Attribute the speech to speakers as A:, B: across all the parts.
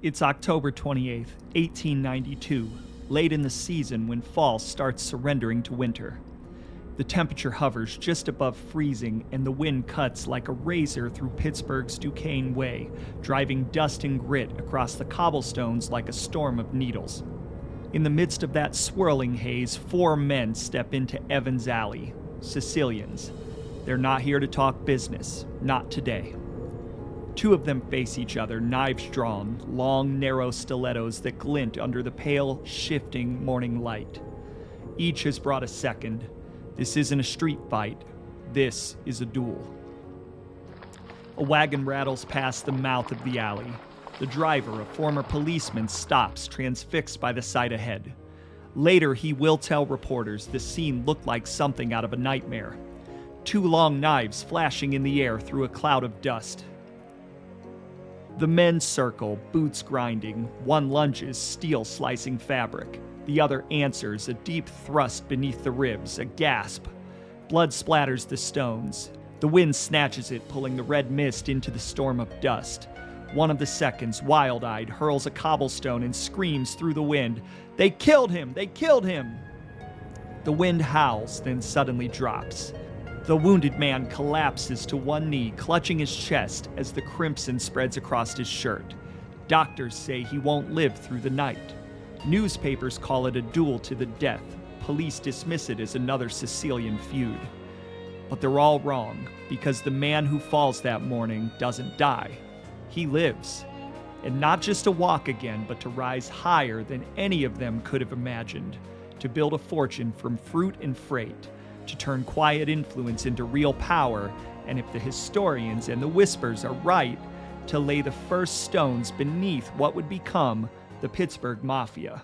A: It's October 28th, 1892, late in the season when fall starts surrendering to winter. The temperature hovers just above freezing and the wind cuts like a razor through Pittsburgh's Duquesne Way, driving dust and grit across the cobblestones like a storm of needles. In the midst of that swirling haze, four men step into Evans Alley, Sicilians. They're not here to talk business, not today. Two of them face each other, knives drawn, long, narrow stilettos that glint under the pale, shifting morning light. Each has brought a second. This isn't a street fight. This is a duel. A wagon rattles past the mouth of the alley. The driver, a former policeman, stops, transfixed by the sight ahead. Later, he will tell reporters the scene looked like something out of a nightmare. Two long knives flashing in the air through a cloud of dust. The men circle, boots grinding. One lunges, steel slicing fabric. The other answers, a deep thrust beneath the ribs, a gasp. Blood splatters the stones. The wind snatches it, pulling the red mist into the storm of dust. One of the seconds, wild-eyed, hurls a cobblestone and screams through the wind, "They killed him! They killed him!" The wind howls, then suddenly drops. The wounded man collapses to one knee, clutching his chest as the crimson spreads across his shirt. Doctors say he won't live through the night. Newspapers call it a duel to the death. Police dismiss it as another Sicilian feud. But they're all wrong, because the man who falls that morning doesn't die. He lives. And not just to walk again, but to rise higher than any of them could have imagined. To build a fortune from fruit and freight. To turn quiet influence into real power, and if the historians and the whispers are right, to lay the first stones beneath what would become the Pittsburgh Mafia.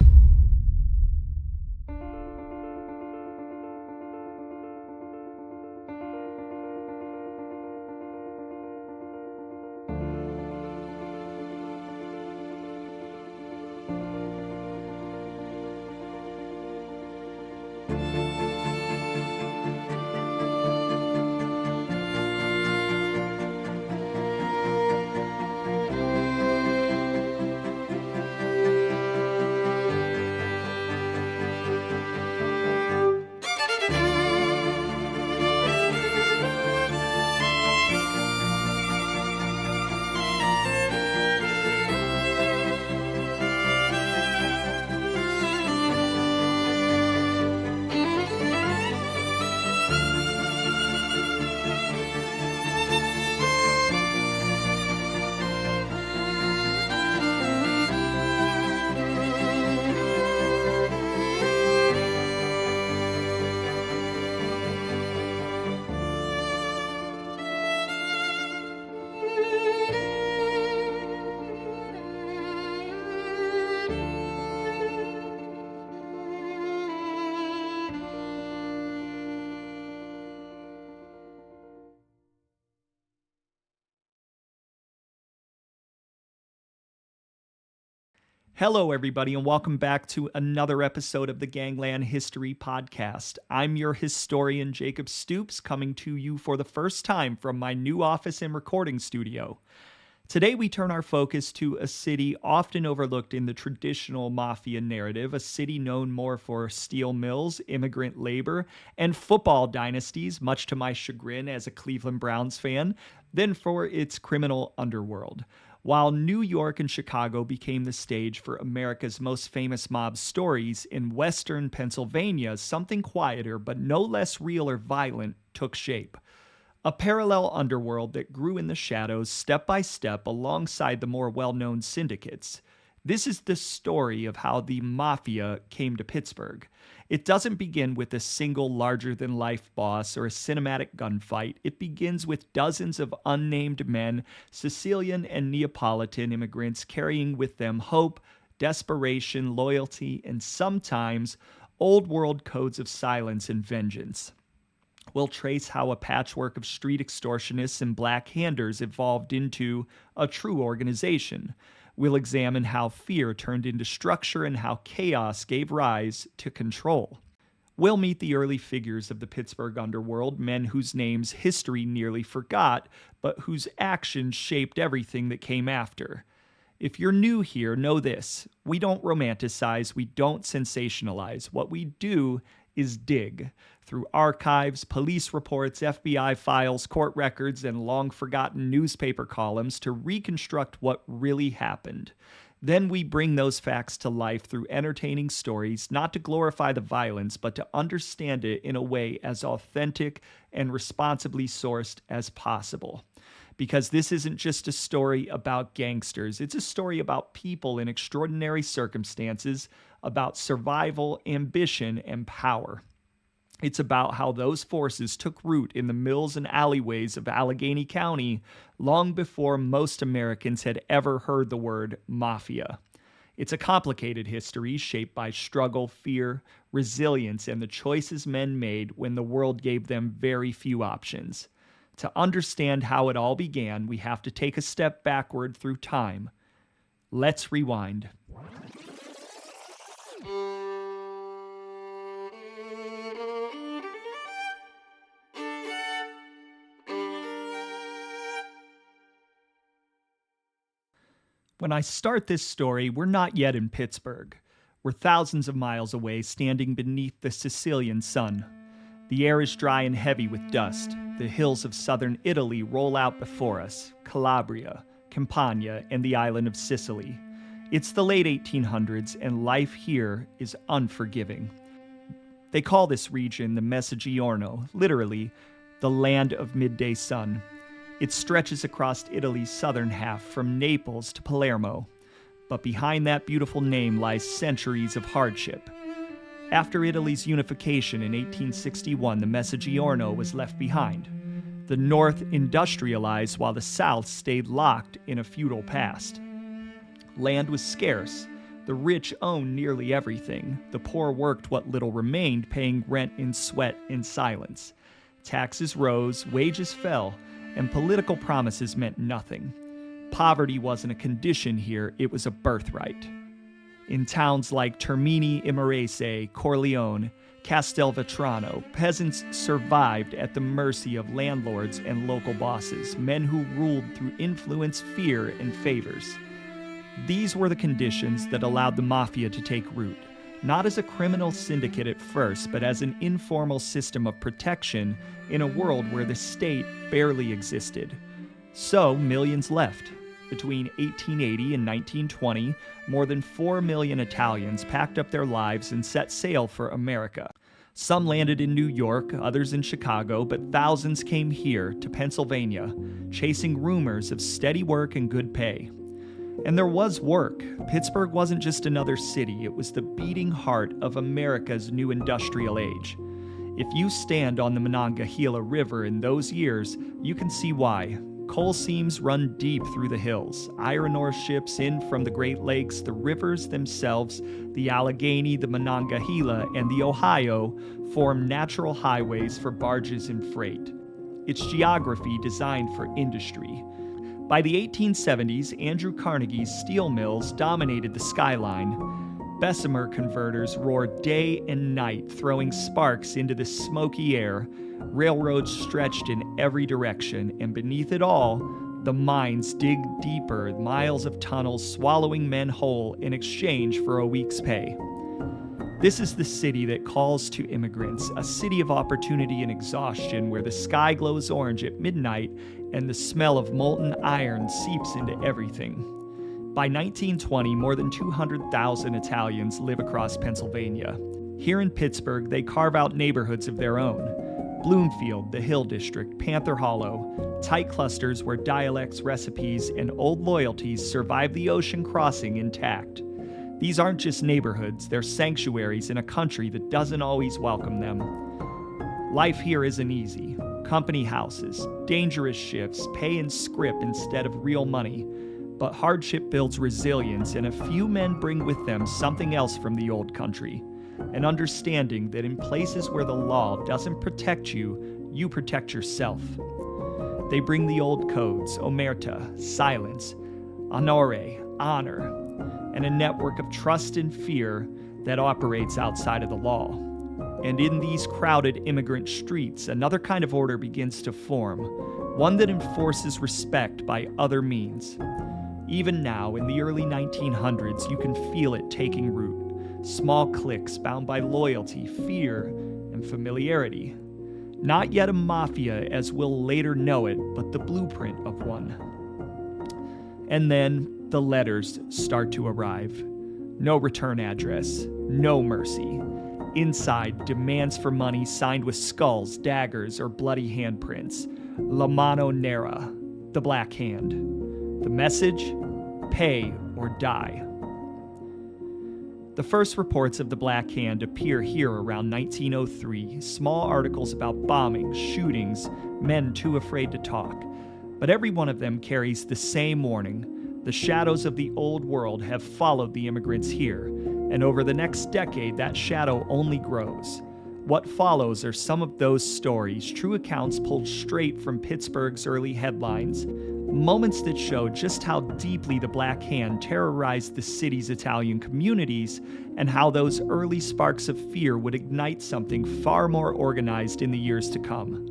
A: Hello, everybody, and welcome back to another episode of the Gangland History Podcast. I'm your historian, Jacob Stoops, coming to you for the first time from my new office and recording studio. Today, we turn our focus to a city often overlooked in the traditional Mafia narrative, a city known more for steel mills, immigrant labor, and football dynasties, much to my chagrin as a Cleveland Browns fan, than for its criminal underworld. While New York and Chicago became the stage for America's most famous mob stories, in western Pennsylvania, something quieter but no less real or violent took shape. A parallel underworld that grew in the shadows step by step alongside the more well-known syndicates. This is the story of how the Mafia came to Pittsburgh. It doesn't begin with a single larger-than-life boss or a cinematic gunfight. It begins with dozens of unnamed men, Sicilian and Neapolitan immigrants carrying with them hope, desperation, loyalty, and sometimes old-world codes of silence and vengeance. We'll trace how a patchwork of street extortionists and black-handers evolved into a true organization. We'll examine how fear turned into structure and how chaos gave rise to control. We'll meet the early figures of the Pittsburgh underworld, men whose names history nearly forgot, but whose actions shaped everything that came after. If you're new here, know this. We don't romanticize, we don't sensationalize. What we do is dig through archives, police reports, FBI files, court records, and long-forgotten newspaper columns to reconstruct what really happened. Then we bring those facts to life through entertaining stories, not to glorify the violence, but to understand it in a way as authentic and responsibly sourced as possible. Because this isn't just a story about gangsters, it's a story about people in extraordinary circumstances, about survival, ambition, and power. It's about how those forces took root in the mills and alleyways of Allegheny County long before most Americans had ever heard the word mafia. It's a complicated history shaped by struggle, fear, resilience, and the choices men made when the world gave them very few options. To understand how it all began, we have to take a step backward through time. Let's rewind. When I start this story, we're not yet in Pittsburgh. We're thousands of miles away, standing beneath the Sicilian sun. The air is dry and heavy with dust. The hills of southern Italy roll out before us, Calabria, Campania, and the island of Sicily. It's the late 1800s, and life here is unforgiving. They call this region the Mezzogiorno, literally, the land of midday sun. It stretches across Italy's southern half from Naples to Palermo. But behind that beautiful name lies centuries of hardship. After Italy's unification in 1861, the Mezzogiorno was left behind. The north industrialized while the south stayed locked in a feudal past. Land was scarce. The rich owned nearly everything. The poor worked what little remained, paying rent in sweat and silence. Taxes rose, wages fell, and political promises meant nothing. Poverty wasn't a condition here, it was a birthright. In towns like Termini Imerese, Corleone, Castelvetrano, peasants survived at the mercy of landlords and local bosses, men who ruled through influence, fear, and favors. These were the conditions that allowed the Mafia to take root, not as a criminal syndicate at first, but as an informal system of protection in a world where the state barely existed. So, millions left. Between 1880 and 1920, more than 4 million Italians packed up their lives and set sail for America. Some landed in New York, others in Chicago, but thousands came here to Pennsylvania, chasing rumors of steady work and good pay. And there was work. Pittsburgh wasn't just another city, it was the beating heart of America's new industrial age. If you stand on the Monongahela River in those years, you can see why. Coal seams run deep through the hills. Iron ore ships in from the Great Lakes, the rivers themselves, the Allegheny, the Monongahela, and the Ohio form natural highways for barges and freight. It's geography designed for industry. By the 1870s, Andrew Carnegie's steel mills dominated the skyline. Bessemer converters roared day and night, throwing sparks into the smoky air. Railroads stretched in every direction, and beneath it all, the mines dig deeper, miles of tunnels swallowing men whole in exchange for a week's pay. This is the city that calls to immigrants, a city of opportunity and exhaustion where the sky glows orange at midnight and the smell of molten iron seeps into everything. By 1920, more than 200,000 Italians live across Pennsylvania. Here in Pittsburgh, they carve out neighborhoods of their own. Bloomfield, the Hill District, Panther Hollow, tight clusters where dialects, recipes, and old loyalties survive the ocean crossing intact. These aren't just neighborhoods, they're sanctuaries in a country that doesn't always welcome them. Life here isn't easy. Company houses, dangerous shifts, pay in scrip instead of real money. But hardship builds resilience, and a few men bring with them something else from the old country. An understanding that in places where the law doesn't protect you, you protect yourself. They bring the old codes, omerta, silence, onore, honor, and a network of trust and fear that operates outside of the law. And in these crowded immigrant streets, another kind of order begins to form, one that enforces respect by other means. Even now, in the early 1900s, you can feel it taking root. Small cliques bound by loyalty, fear, and familiarity. Not yet a mafia as we'll later know it, but the blueprint of one. And then the letters start to arrive. No return address, no mercy. Inside, demands for money signed with skulls, daggers, or bloody handprints. La Mano Nera, the Black Hand. The message? Pay or die. The first reports of the Black Hand appear here around 1903, small articles about bombings, shootings, men too afraid to talk. But every one of them carries the same warning. The shadows of the old world have followed the immigrants here, and over the next decade that shadow only grows. What follows are some of those stories, true accounts pulled straight from Pittsburgh's early headlines, moments that show just how deeply the Black Hand terrorized the city's Italian communities and how those early sparks of fear would ignite something far more organized in the years to come.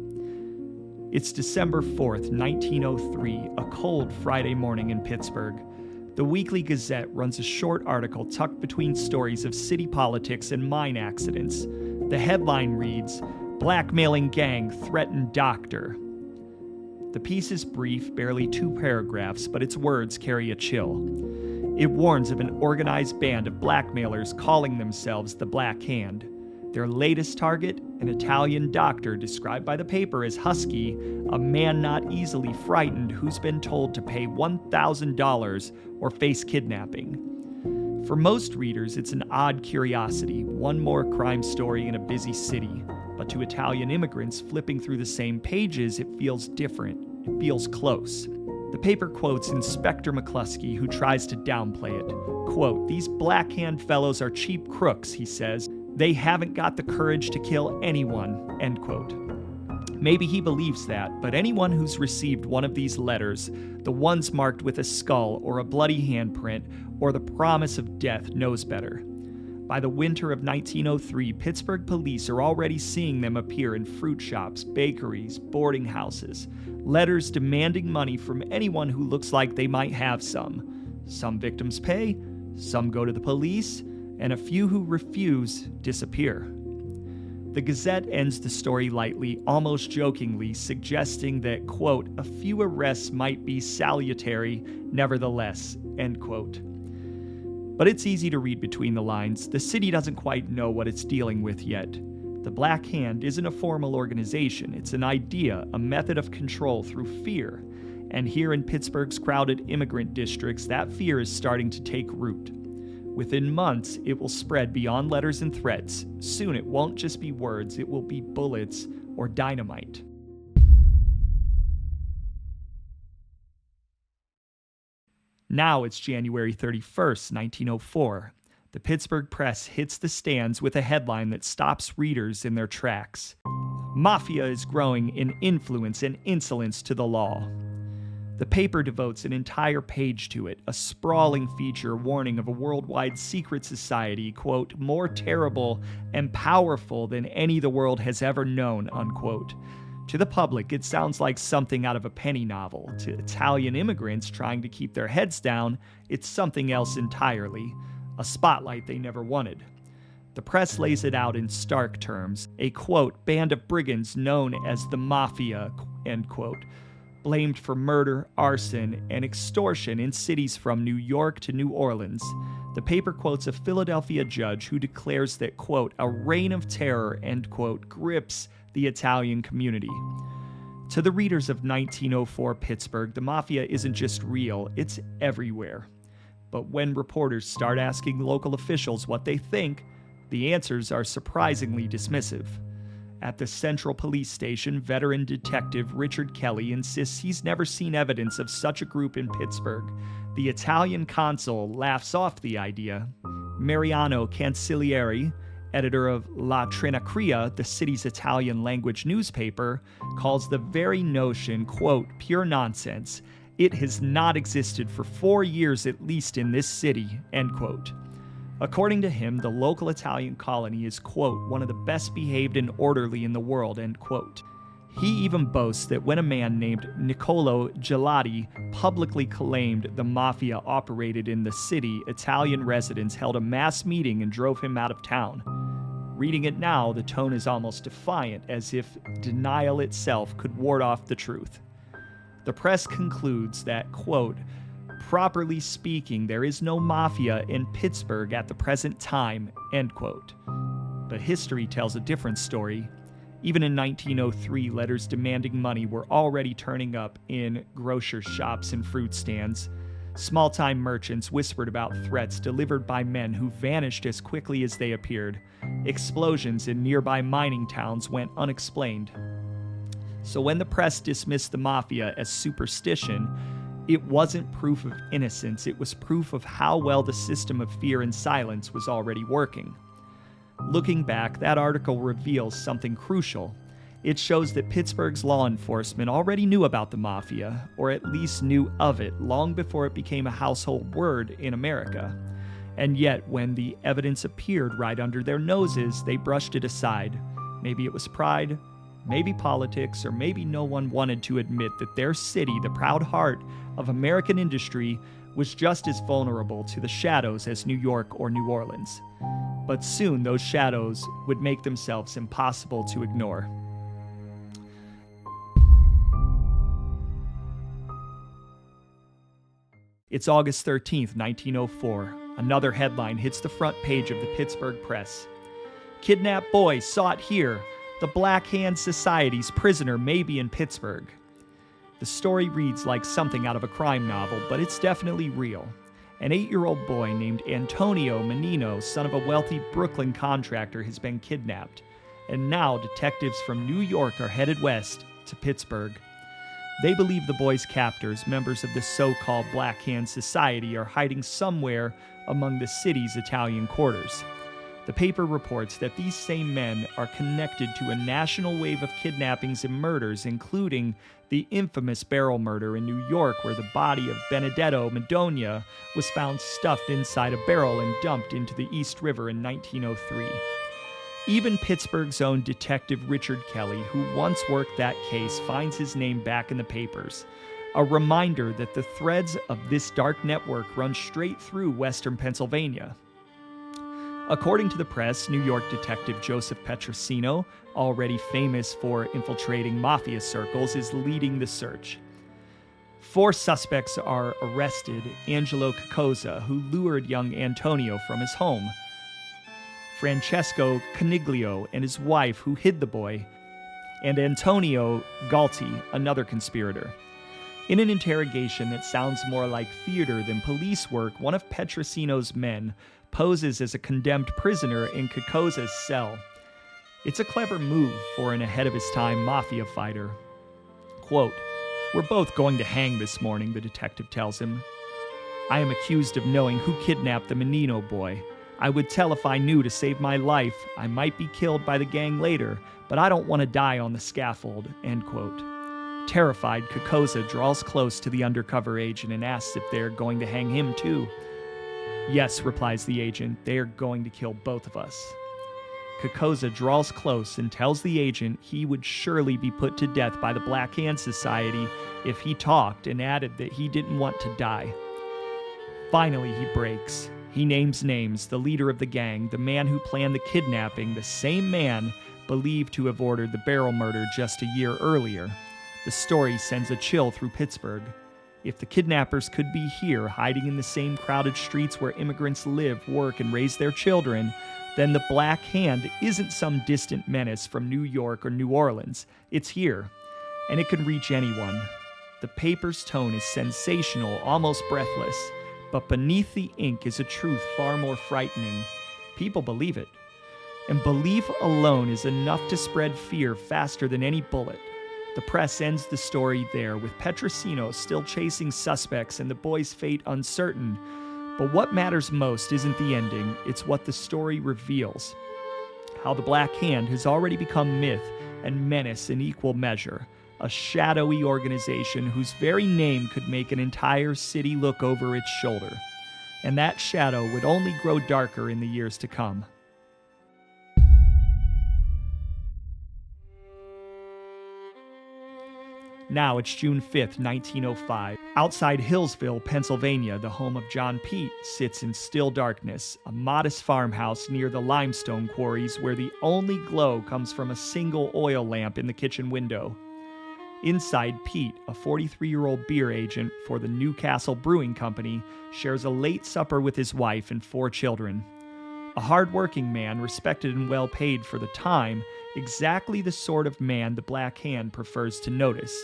A: It's December 4th, 1903, a cold Friday morning in Pittsburgh. The Weekly Gazette runs a short article tucked between stories of city politics and mine accidents. The headline reads, "Blackmailing Gang Threatened Doctor." The piece is brief, barely 2 paragraphs, but its words carry a chill. It warns of an organized band of blackmailers calling themselves the Black Hand. Their latest target, an Italian doctor described by the paper as husky, a man not easily frightened who's been told to pay $1,000 or face kidnapping. For most readers, it's an odd curiosity, one more crime story in a busy city. But to Italian immigrants flipping through the same pages, it feels different. It feels close. The paper quotes Inspector McCluskey, who tries to downplay it. Quote, "These Black Hand fellows are cheap crooks," he says. "They haven't got the courage to kill anyone," end quote. Maybe he believes that, but anyone who's received one of these letters, the ones marked with a skull or a bloody handprint or the promise of death, knows better. By the winter of 1903, Pittsburgh police are already seeing them appear in fruit shops, bakeries, boarding houses. Letters demanding money from anyone who looks like they might have some. Some victims pay, some go to the police, and a few who refuse disappear. The Gazette ends the story lightly, almost jokingly, suggesting that, quote, "a few arrests might be salutary nevertheless," end quote. But it's easy to read between the lines. The city doesn't quite know what it's dealing with yet. The Black Hand isn't a formal organization. It's an idea, a method of control through fear. And here in Pittsburgh's crowded immigrant districts, that fear is starting to take root. Within months, it will spread beyond letters and threats. Soon it won't just be words, it will be bullets or dynamite. Now it's January 31st, 1904. The Pittsburgh Press hits the stands with a headline that stops readers in their tracks. Mafia is growing in influence and insolence to the law. The paper devotes an entire page to it, a sprawling feature warning of a worldwide secret society, quote, "more terrible and powerful than any the world has ever known," unquote. To the public, it sounds like something out of a penny novel. To Italian immigrants trying to keep their heads down, it's something else entirely, a spotlight they never wanted. The press lays it out in stark terms, a, quote, "band of brigands known as the Mafia," end quote, blamed for murder, arson, and extortion in cities from New York to New Orleans. The paper quotes a Philadelphia judge who declares that, quote, "a reign of terror," end quote, grips the Italian community. To the readers of 1904 Pittsburgh, the Mafia isn't just real, it's everywhere. But when reporters start asking local officials what they think, the answers are surprisingly dismissive. At the Central Police Station, veteran detective Richard Kelly insists he's never seen evidence of such a group in Pittsburgh. The Italian consul laughs off the idea. Mariano Cancellieri, editor of La Trinacria, the city's Italian language newspaper, calls the very notion, quote, "pure nonsense. It has not existed for 4 years at least in this city," end quote. According to him, the local Italian colony is, quote, "one of the best behaved and orderly in the world," end quote. He even boasts that when a man named Niccolo Gelati publicly claimed the Mafia operated in the city, Italian residents held a mass meeting and drove him out of town. Reading it now, the tone is almost defiant, as if denial itself could ward off the truth. The press concludes that, quote, properly speaking, there is no mafia in Pittsburgh at the present time, end quote. But history tells a different story. Even in 1903, letters demanding money were already turning up in grocers' shops and fruit stands. Small-time merchants whispered about threats delivered by men who vanished as quickly as they appeared. Explosions in nearby mining towns went unexplained. So when the press dismissed the Mafia as superstition, it wasn't proof of innocence, it was proof of how well the system of fear and silence was already working. Looking back, that article reveals something crucial. It shows that Pittsburgh's law enforcement already knew about the Mafia, or at least knew of it, long before it became a household word in America. And yet, when the evidence appeared right under their noses, they brushed it aside. Maybe it was pride, maybe politics, or maybe no one wanted to admit that their city, the proud heart of American industry, was just as vulnerable to the shadows as New York or New Orleans. But soon those shadows would make themselves impossible to ignore. It's August 13th, 1904. Another headline hits the front page of the Pittsburgh Press. Kidnapped boy sought here. The Black Hand Society's prisoner may be in Pittsburgh. The story reads like something out of a crime novel, but it's definitely real. An 8-year-old boy named Antonio Mannnino, son of a wealthy Brooklyn contractor, has been kidnapped. And now detectives from New York are headed west to Pittsburgh. They believe the boy's captors, members of the so-called Black Hand Society, are hiding somewhere among the city's Italian quarters. The paper reports that these same men are connected to a national wave of kidnappings and murders, including the infamous barrel murder in New York, where the body of Benedetto Madonia was found stuffed inside a barrel and dumped into the East River in 1903. Even Pittsburgh's own Detective Richard Kelly, who once worked that case, finds his name back in the papers. A reminder that the threads of this dark network run straight through western Pennsylvania. According to the press, New York detective Joseph Petrosino, already famous for infiltrating mafia circles, is leading the search. 4 suspects are arrested: Angelo Cacosa, who lured young Antonio from his home; Francesco Caniglio and his wife, who hid the boy; and Antonio Galti, another conspirator. In an interrogation that sounds more like theater than police work, one of Petrosino's men poses as a condemned prisoner in Cacosa's cell. It's a clever move for an ahead-of-his-time mafia fighter. Quote, "We're both going to hang this morning," the detective tells him. "I am accused of knowing who kidnapped the Mannnino boy. I would tell if I knew to save my life. I might be killed by the gang later, but I don't want to die on the scaffold," end quote. Terrified, Cacosa draws close to the undercover agent and asks if they're going to hang him too. "Yes," replies the agent, "they are going to kill both of us." Cacosa draws close and tells the agent he would surely be put to death by the Black Hand Society if he talked, and added that he didn't want to die. Finally, he breaks. He names names: the leader of the gang, the man who planned the kidnapping, the same man believed to have ordered the barrel murder just a year earlier. The story sends a chill through Pittsburgh. If the kidnappers could be here, hiding in the same crowded streets where immigrants live, work, and raise their children, then the Black Hand isn't some distant menace from New York or New Orleans. It's here, and it can reach anyone. The paper's tone is sensational, almost breathless, but beneath the ink is a truth far more frightening. People believe it, and belief alone is enough to spread fear faster than any bullet. The press ends the story there, with Petrosino still chasing suspects and the boy's fate uncertain. But what matters most isn't the ending, it's what the story reveals. How the Black Hand has already become myth and menace in equal measure, a shadowy organization whose very name could make an entire city look over its shoulder. And that shadow would only grow darker in the years to come. Now it's June 5th, 1905. Outside Hillsville, Pennsylvania, the home of John Pete sits in still darkness, a modest farmhouse near the limestone quarries where the only glow comes from a single oil lamp in the kitchen window. Inside, Pete, a 43-year-old beer agent for the Newcastle Brewing Company, shares a late supper with his wife and 4 children. A hard-working man, respected and well paid for the time, exactly the sort of man the Black Hand prefers to notice.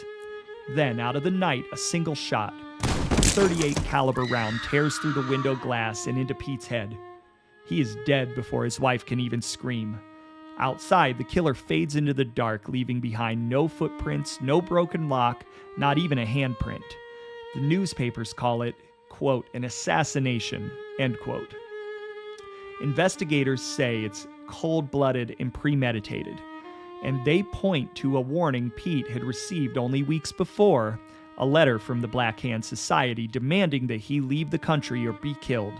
A: Then, out of the night, a single shot. A .38 caliber round tears through the window glass and into Pete's head. He is dead before his wife can even scream. Outside, the killer fades into the dark, leaving behind no footprints, no broken lock, not even a handprint. The newspapers call it, quote, an assassination, end quote. Investigators say it's cold-blooded and premeditated, and they point to a warning Pete had received only weeks before, a letter from the Black Hand Society demanding that he leave the country or be killed.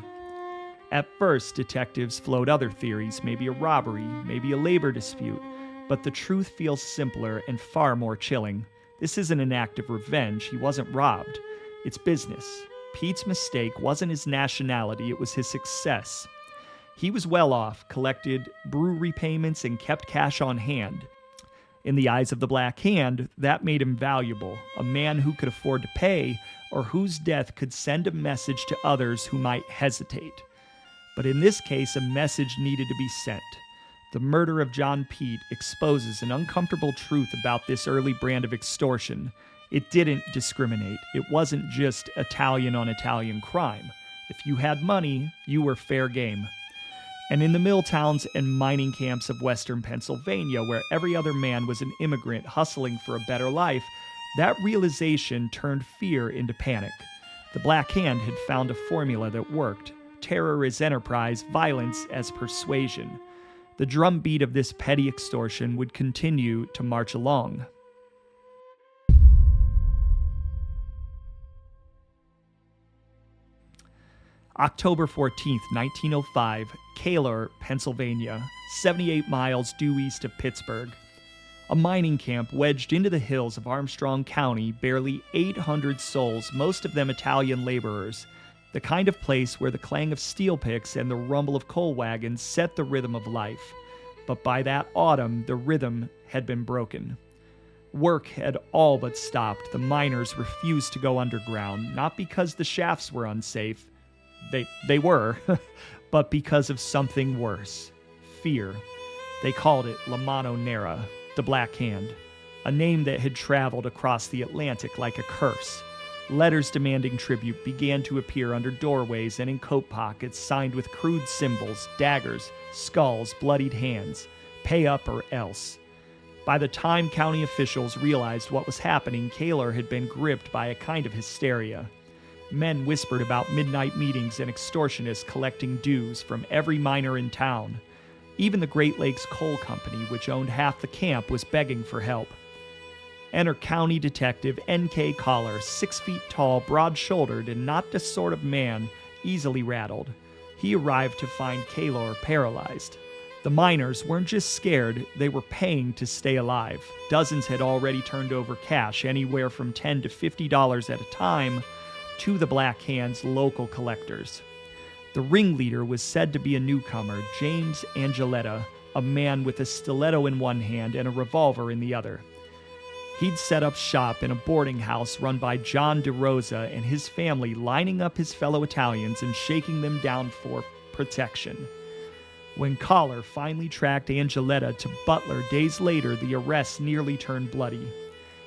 A: At first, detectives float other theories, maybe a robbery, maybe a labor dispute, but the truth feels simpler and far more chilling. This isn't an act of revenge, he wasn't robbed. It's business. Pete's mistake wasn't his nationality, it was his success. He was well off, collected brewery payments, and kept cash on hand. In the eyes of the Black Hand, that made him valuable, a man who could afford to pay, or whose death could send a message to others who might hesitate. But in this case, a message needed to be sent. The murder of John Pete exposes an uncomfortable truth about this early brand of extortion. It didn't discriminate. It wasn't just Italian on Italian crime. If you had money, you were fair game. And in the mill towns and mining camps of western Pennsylvania, where every other man was an immigrant hustling for a better life, that realization turned fear into panic. The Black Hand had found a formula that worked. Terror as enterprise, violence as persuasion. The drumbeat of this petty extortion would continue to march along. October 14th, 1905, Kaylor, Pennsylvania, 78 miles due east of Pittsburgh. A mining camp wedged into the hills of Armstrong County, barely 800 souls, most of them Italian laborers. The kind of place where the clang of steel picks and the rumble of coal wagons set the rhythm of life. But by that autumn, the rhythm had been broken. Work had all but stopped. The miners refused to go underground, not because the shafts were unsafe. They were, but because of something worse. Fear. They called it La Mano Nera, the Black Hand, a name that had traveled across the Atlantic like a curse. Letters demanding tribute began to appear under doorways and in coat pockets, signed with crude symbols, daggers, skulls, bloodied hands. Pay up or else. By the time county officials realized what was happening, Kaylor had been gripped by a kind of hysteria. Men whispered about midnight meetings and extortionists collecting dues from every miner in town. Even the Great Lakes Coal Company, which owned half the camp, was begging for help. Enter County Detective N.K. Kaylor, 6 feet tall, broad-shouldered, and not the sort of man easily rattled. He arrived to find Kaylor paralyzed. The miners weren't just scared, they were paying to stay alive. Dozens had already turned over cash, anywhere from $10 to $50 at a time, to the Black Hand's local collectors. The ringleader was said to be a newcomer, James Angeletta, a man with a stiletto in one hand and a revolver in the other. He'd set up shop in a boarding house run by John DeRosa and his family, lining up his fellow Italians and shaking them down for protection. When Kaylor finally tracked Angeletta to Butler days later, the arrest nearly turned bloody.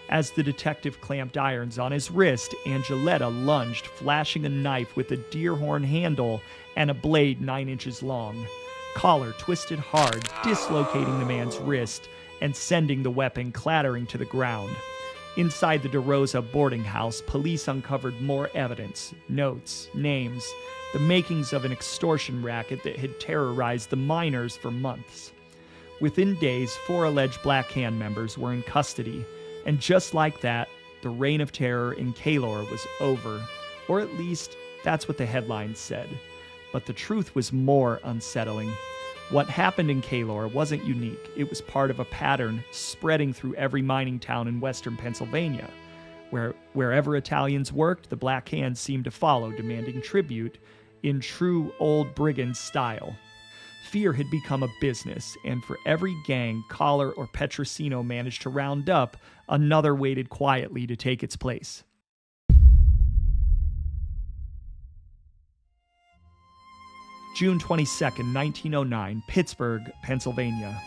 A: As the detective clamped irons on his wrist, Angeletta lunged, flashing a knife with a deer horn handle and a blade 9 inches long. Kaylor twisted hard, dislocating the man's wrist and sending the weapon clattering to the ground. Inside the DeRosa boarding house, police uncovered more evidence, notes, names, the makings of an extortion racket that had terrorized the miners for months. Within days, 4 alleged Black Hand members were in custody, and just like that, the reign of terror in Kaylor was over, or at least that's what the headlines said. But the truth was more unsettling. What happened in Kaylor wasn't unique. It was part of a pattern spreading through every mining town in western Pennsylvania. Wherever Italians worked, the Black Hand seemed to follow, demanding tribute in true old brigand style. Fear had become a business, and for every gang Kaylor or Petrosino managed to round up, another waited quietly to take its place. June 22, 1909, Pittsburgh, Pennsylvania.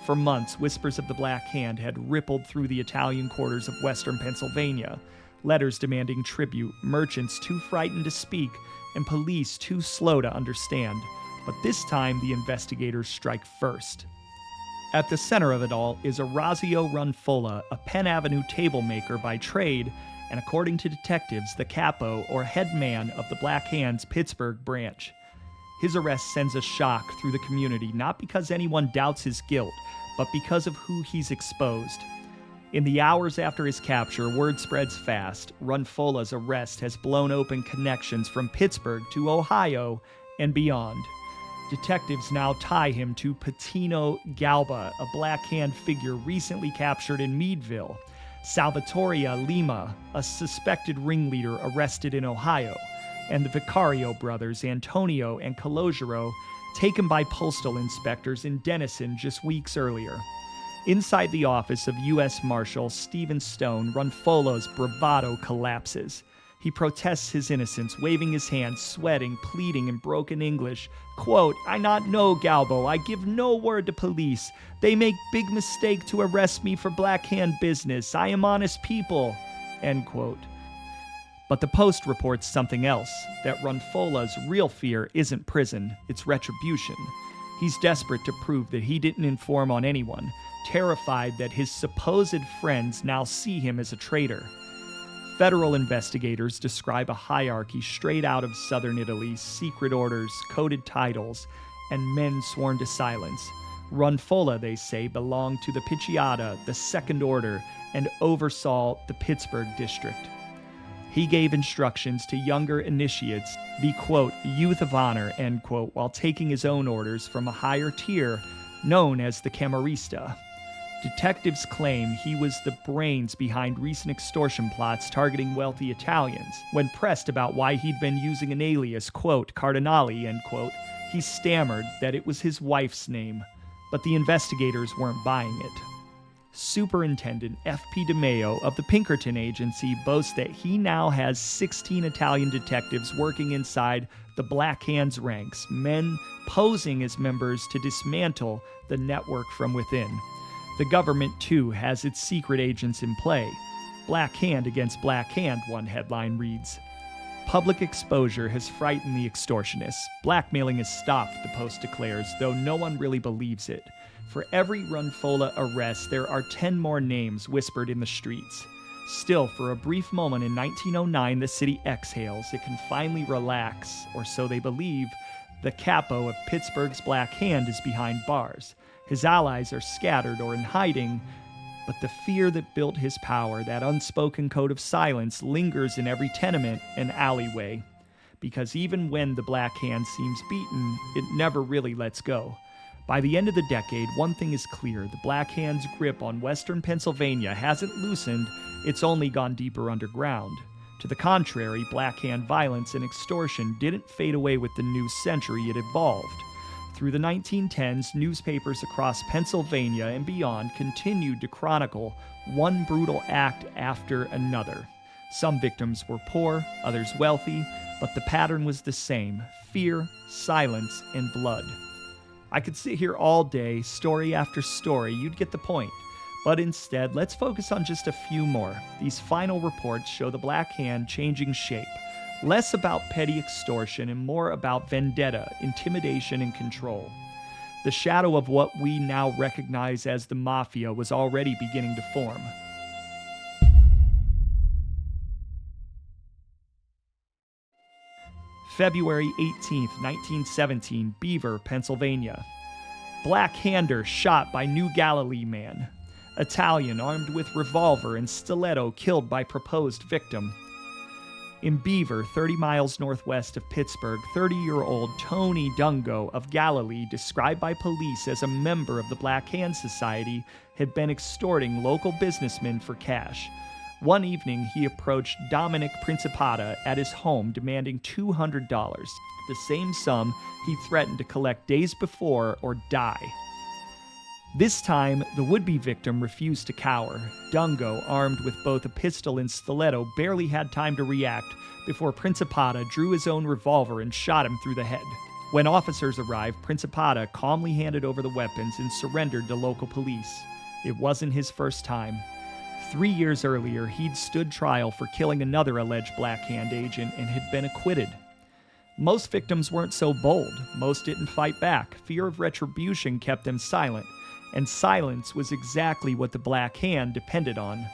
A: For months, whispers of the Black Hand had rippled through the Italian quarters of western Pennsylvania, letters demanding tribute, merchants too frightened to speak, and police too slow to understand. But this time, the investigators strike first. At the center of it all is Orazio Runfola, a Penn Avenue table maker by trade, and according to detectives, the capo or head man of the Black Hand's Pittsburgh branch. His arrest sends a shock through the community, not because anyone doubts his guilt, but because of who he's exposed. In the hours after his capture, word spreads fast. Runfola's arrest has blown open connections from Pittsburgh to Ohio and beyond. Detectives now tie him to Patino Galba, a Black Hand figure recently captured in Meadville, Salvatore Lima, a suspected ringleader arrested in Ohio, and the Vicario brothers, Antonio and Calogero, taken by postal inspectors in Denison just weeks earlier. Inside the office of U.S. Marshal Stephen Stone, Runfola's bravado collapses. He protests his innocence, waving his hands, sweating, pleading in broken English. Quote, "I not know, Galbo. I give no word to police. They make big mistake to arrest me for Black Hand business. I am honest people." End quote. But the Post reports something else, that Runfola's real fear isn't prison, it's retribution. He's desperate to prove that he didn't inform on anyone, terrified that his supposed friends now see him as a traitor. Federal investigators describe a hierarchy straight out of southern Italy, secret orders, coded titles, and men sworn to silence. Runfola, they say, belonged to the Picciata, the Second Order, and oversaw the Pittsburgh district. He gave instructions to younger initiates, the, quote, youth of honor, end quote, while taking his own orders from a higher tier known as the Camerista. Detectives claim he was the brains behind recent extortion plots targeting wealthy Italians. When pressed about why he'd been using an alias, quote, Cardinali, end quote, he stammered that it was his wife's name, but the investigators weren't buying it. Superintendent F.P. DeMeo of the Pinkerton Agency boasts that he now has 16 Italian detectives working inside the Black Hand's ranks, men posing as members to dismantle the network from within. The government, too, has its secret agents in play. Black Hand against Black Hand, one headline reads. Public exposure has frightened the extortionists. Blackmailing has stopped, the Post declares, though no one really believes it. For every Runfola arrest, there are 10 more names whispered in the streets. Still, for a brief moment in 1909, the city exhales. It can finally relax, or so they believe. The capo of Pittsburgh's Black Hand is behind bars. His allies are scattered or in hiding, but the fear that built his power, that unspoken code of silence, lingers in every tenement and alleyway. Because even when the Black Hand seems beaten, it never really lets go. By the end of the decade, one thing is clear. The Black Hand's grip on western Pennsylvania hasn't loosened, it's only gone deeper underground. To the contrary, Black Hand violence and extortion didn't fade away with the new century, it evolved. Through the 1910s, newspapers across Pennsylvania and beyond continued to chronicle one brutal act after another. Some victims were poor, others wealthy, but the pattern was the same: fear, silence, and blood. I could sit here all day, story after story, you'd get the point. But instead, let's focus on just a few more. These final reports show the Black Hand changing shape. Less about petty extortion and more about vendetta, intimidation, and control. The shadow of what we now recognize as the Mafia was already beginning to form. February 18, 1917, Beaver, Pennsylvania. Black Hander shot by New Galilee man. Italian armed with revolver and stiletto killed by proposed victim. In Beaver, 30 miles northwest of Pittsburgh, 30-year-old Tony Dungo of Galilee, described by police as a member of the Black Hand Society, had been extorting local businessmen for cash. One evening, he approached Dominic Principata at his home demanding $200, the same sum he threatened to collect days before or die. This time, the would-be victim refused to cower. Dungo, armed with both a pistol and stiletto, barely had time to react before Principata drew his own revolver and shot him through the head. When officers arrived, Principata calmly handed over the weapons and surrendered to local police. It wasn't his first time. 3 years earlier, he'd stood trial for killing another alleged Black Hand agent and had been acquitted. Most victims weren't so bold. Most didn't fight back. Fear of retribution kept them silent, and silence was exactly what the Black Hand depended on.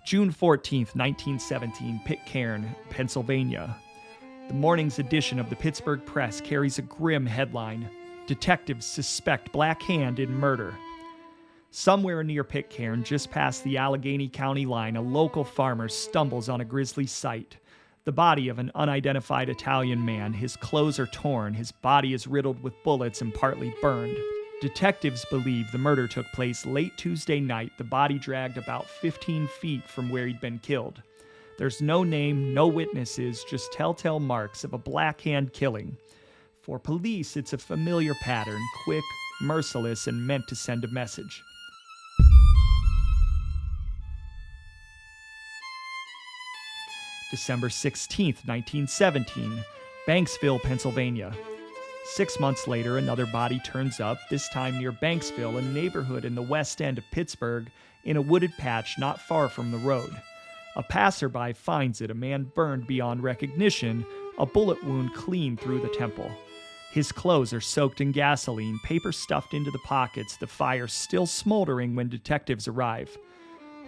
A: June 14, 1917, Pitcairn, Pennsylvania. The morning's edition of the Pittsburgh Press carries a grim headline: Detectives suspect Black Hand in murder. Somewhere near Pitcairn, just past the Allegheny County line, a local farmer stumbles on a grisly sight. The body of an unidentified Italian man. His clothes are torn, his body is riddled with bullets and partly burned. Detectives believe the murder took place late Tuesday night, the body dragged about 15 feet from where he'd been killed. There's no name, no witnesses, just telltale marks of a Black Hand killing. For police, it's a familiar pattern, quick, merciless, and meant to send a message. December 16, 1917, Banksville, Pennsylvania. 6 months later, another body turns up, this time near Banksville, a neighborhood in the west end of Pittsburgh, in a wooded patch not far from the road. A passerby finds it, a man burned beyond recognition, a bullet wound clean through the temple. His clothes are soaked in gasoline, paper stuffed into the pockets, the fire still smoldering when detectives arrive.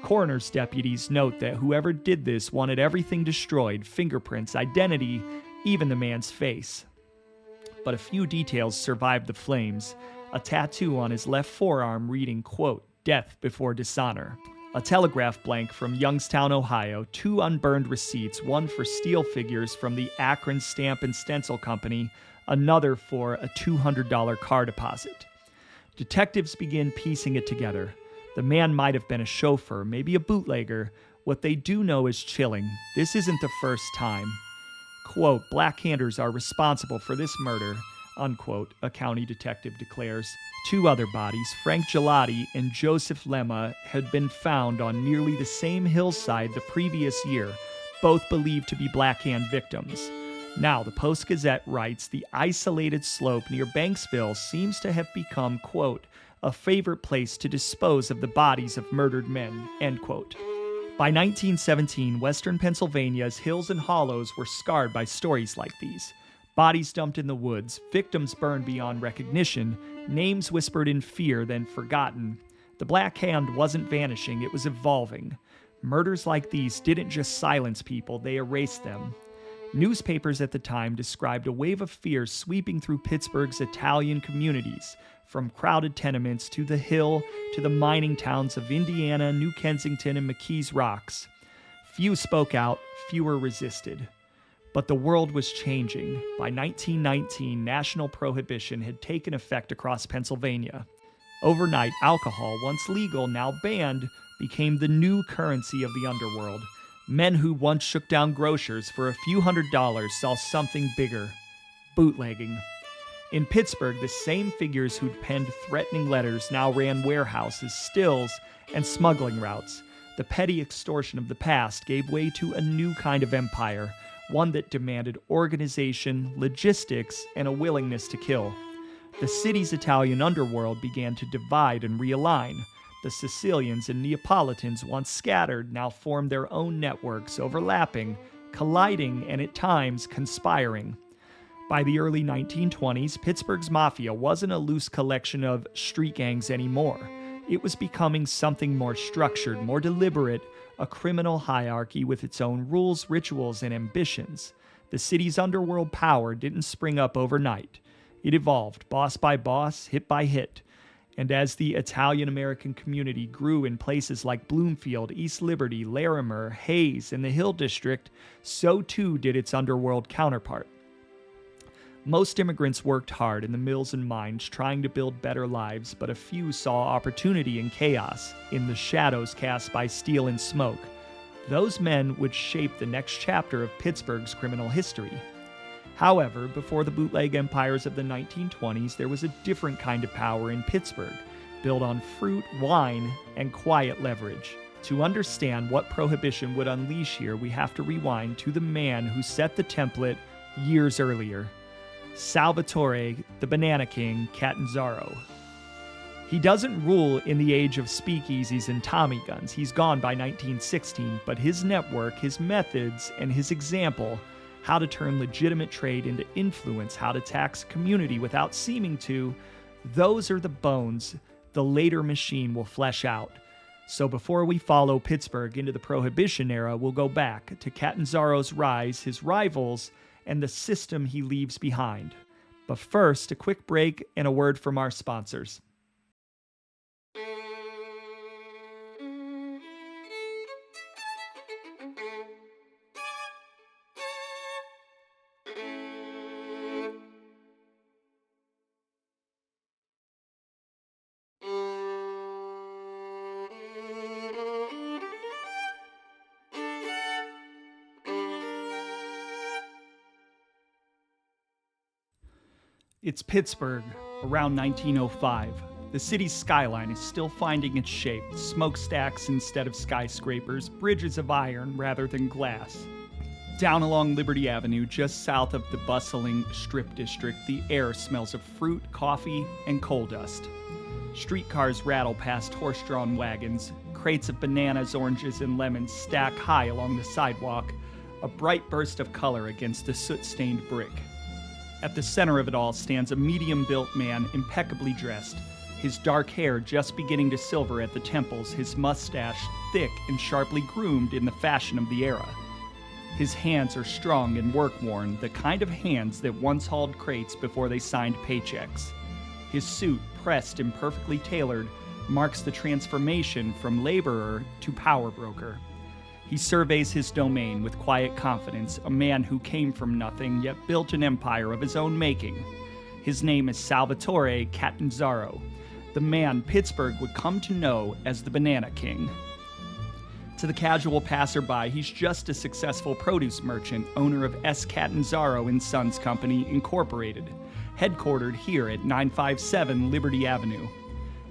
A: Coroner's deputies note that whoever did this wanted everything destroyed, fingerprints, identity, even the man's face. But a few details survived the flames. A tattoo on his left forearm reading, quote, "Death before dishonor." A telegraph blank from Youngstown, Ohio, 2 unburned receipts, one for steel figures from the Akron Stamp and Stencil Company, another for a $200 car deposit. Detectives begin piecing it together. The man might have been a chauffeur, maybe a bootlegger. What they do know is chilling. This isn't the first time. Quote, "Black Handers are responsible for this murder," unquote, a county detective declares. 2 other bodies, Frank Gelati and Joseph Lemma, had been found on nearly the same hillside the previous year, both believed to be Black Hand victims. Now, the Post-Gazette writes, the isolated slope near Banksville seems to have become, quote, "a favorite place to dispose of the bodies of murdered men," end quote. By 1917, western Pennsylvania's hills and hollows were scarred by stories like these. Bodies dumped in the woods, victims burned beyond recognition, names whispered in fear then forgotten. The Black Hand wasn't vanishing, it was evolving. Murders like these didn't just silence people, they erased them. Newspapers at the time described a wave of fear sweeping through Pittsburgh's Italian communities, from crowded tenements to the Hill to the mining towns of Indiana, New Kensington, and McKees Rocks. Few spoke out, fewer resisted. But the world was changing. By 1919, national prohibition had taken effect across Pennsylvania. Overnight, alcohol, once legal, now banned, became the new currency of the underworld. Men who once shook down grocers for a few $100s saw something bigger: bootlegging. In Pittsburgh, the same figures who'd penned threatening letters now ran warehouses, stills, and smuggling routes. The petty extortion of the past gave way to a new kind of empire, one that demanded organization, logistics, and a willingness to kill. The city's Italian underworld began to divide and realign. The Sicilians and Neapolitans, once scattered, now formed their own networks, overlapping, colliding, and at times conspiring. By the early 1920s, Pittsburgh's Mafia wasn't a loose collection of street gangs anymore. It was becoming something more structured, more deliberate, a criminal hierarchy with its own rules, rituals, and ambitions. The city's underworld power didn't spring up overnight. It evolved, boss by boss, hit by hit. And as the Italian-American community grew in places like Bloomfield, East Liberty, Larimer, Hayes, and the Hill District, so too did its underworld counterpart. Most immigrants worked hard in the mills and mines trying to build better lives, but a few saw opportunity in chaos, in the shadows cast by steel and smoke. Those men would shape the next chapter of Pittsburgh's criminal history. However, before the bootleg empires of the 1920s, there was a different kind of power in Pittsburgh, built on fruit, wine, and quiet leverage. To understand what Prohibition would unleash here, we have to rewind to the man who set the template years earlier. Salvatore, the Banana King, Catanzaro. He doesn't rule in the age of speakeasies and Tommy guns. He's gone by 1916, but his network, his methods, and his example, how to turn legitimate trade into influence, how to tax a community without seeming to, those are the bones the later machine will flesh out. So before we follow Pittsburgh into the Prohibition era, we'll go back to Catanzaro's rise, his rivals, and the system he leaves behind. But first, a quick break and a word from our sponsors. It's Pittsburgh, around 1905. The city's skyline is still finding its shape, smokestacks instead of skyscrapers, bridges of iron rather than glass. Down along Liberty Avenue, just south of the bustling Strip District, the air smells of fruit, coffee, and coal dust. Streetcars rattle past horse-drawn wagons, crates of bananas, oranges, and lemons stack high along the sidewalk, a bright burst of color against the soot-stained brick. At the center of it all stands a medium-built man, impeccably dressed, his dark hair just beginning to silver at the temples, his mustache thick and sharply groomed in the fashion of the era. His hands are strong and work-worn, the kind of hands that once hauled crates before they signed paychecks. His suit, pressed and perfectly tailored, marks the transformation from laborer to power broker. He surveys his domain with quiet confidence, a man who came from nothing yet built an empire of his own making. His name is Salvatore Catanzaro, the man Pittsburgh would come to know as the Banana King. To the casual passerby, he's just a successful produce merchant, owner of S. Catanzaro & Sons Company, Incorporated, headquartered here at 957 Liberty Avenue.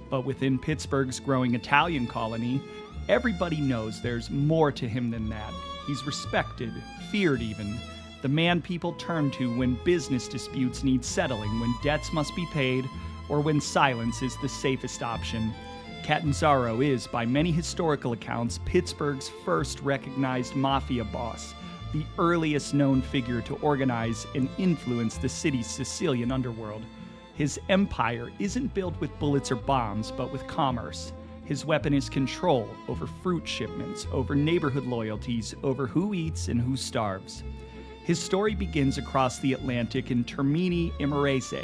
A: But within Pittsburgh's growing Italian colony, everybody knows there's more to him than that. He's respected, feared even, the man people turn to when business disputes need settling, when debts must be paid, or when silence is the safest option. Catanzaro is, by many historical accounts, Pittsburgh's first recognized Mafia boss, the earliest known figure to organize and influence the city's Sicilian underworld. His empire isn't built with bullets or bombs, but with commerce. His weapon is control over fruit shipments, over neighborhood loyalties, over who eats and who starves. His story begins across the Atlantic in Termini Imerese,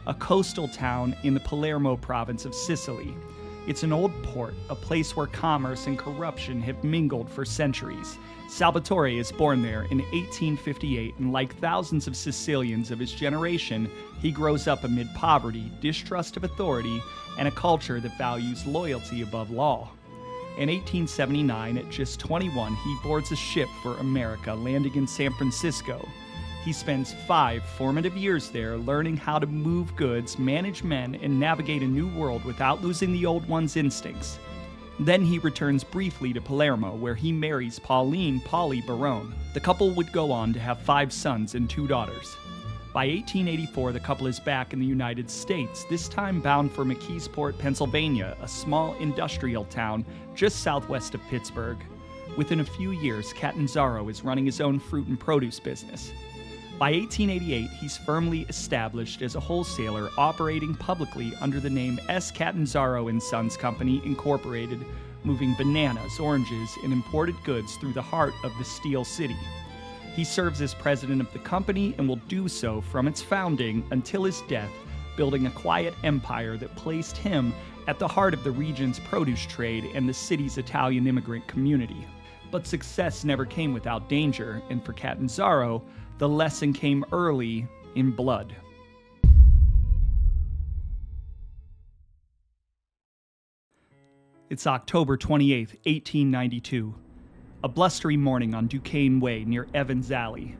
A: a coastal town in the Palermo province of Sicily. It's an old port, a place where commerce and corruption have mingled for centuries. Salvatore is born there in 1858, and like thousands of Sicilians of his generation, he grows up amid poverty, distrust of authority, and a culture that values loyalty above law. In 1879, at just 21, he boards a ship for America, landing in San Francisco. He spends 5 formative years there learning how to move goods, manage men, and navigate a new world without losing the old one's instincts. Then he returns briefly to Palermo, where he marries Pauline "Polly" Barone. The couple would go on to have 5 sons and 2 daughters. By 1884, the couple is back in the United States, this time bound for McKeesport, Pennsylvania, a small industrial town just southwest of Pittsburgh. Within a few years, Catanzaro is running his own fruit and produce business. By 1888, he's firmly established as a wholesaler operating publicly under the name S. Catanzaro & Sons Company, Incorporated, moving bananas, oranges, and imported goods through the heart of the Steel City. He serves as president of the company and will do so from its founding until his death, building a quiet empire that placed him at the heart of the region's produce trade and the city's Italian immigrant community. But success never came without danger, and for Catanzaro, the lesson came early in blood. It's October 28, 1892. A blustery morning on Duquesne Way near Evans Alley.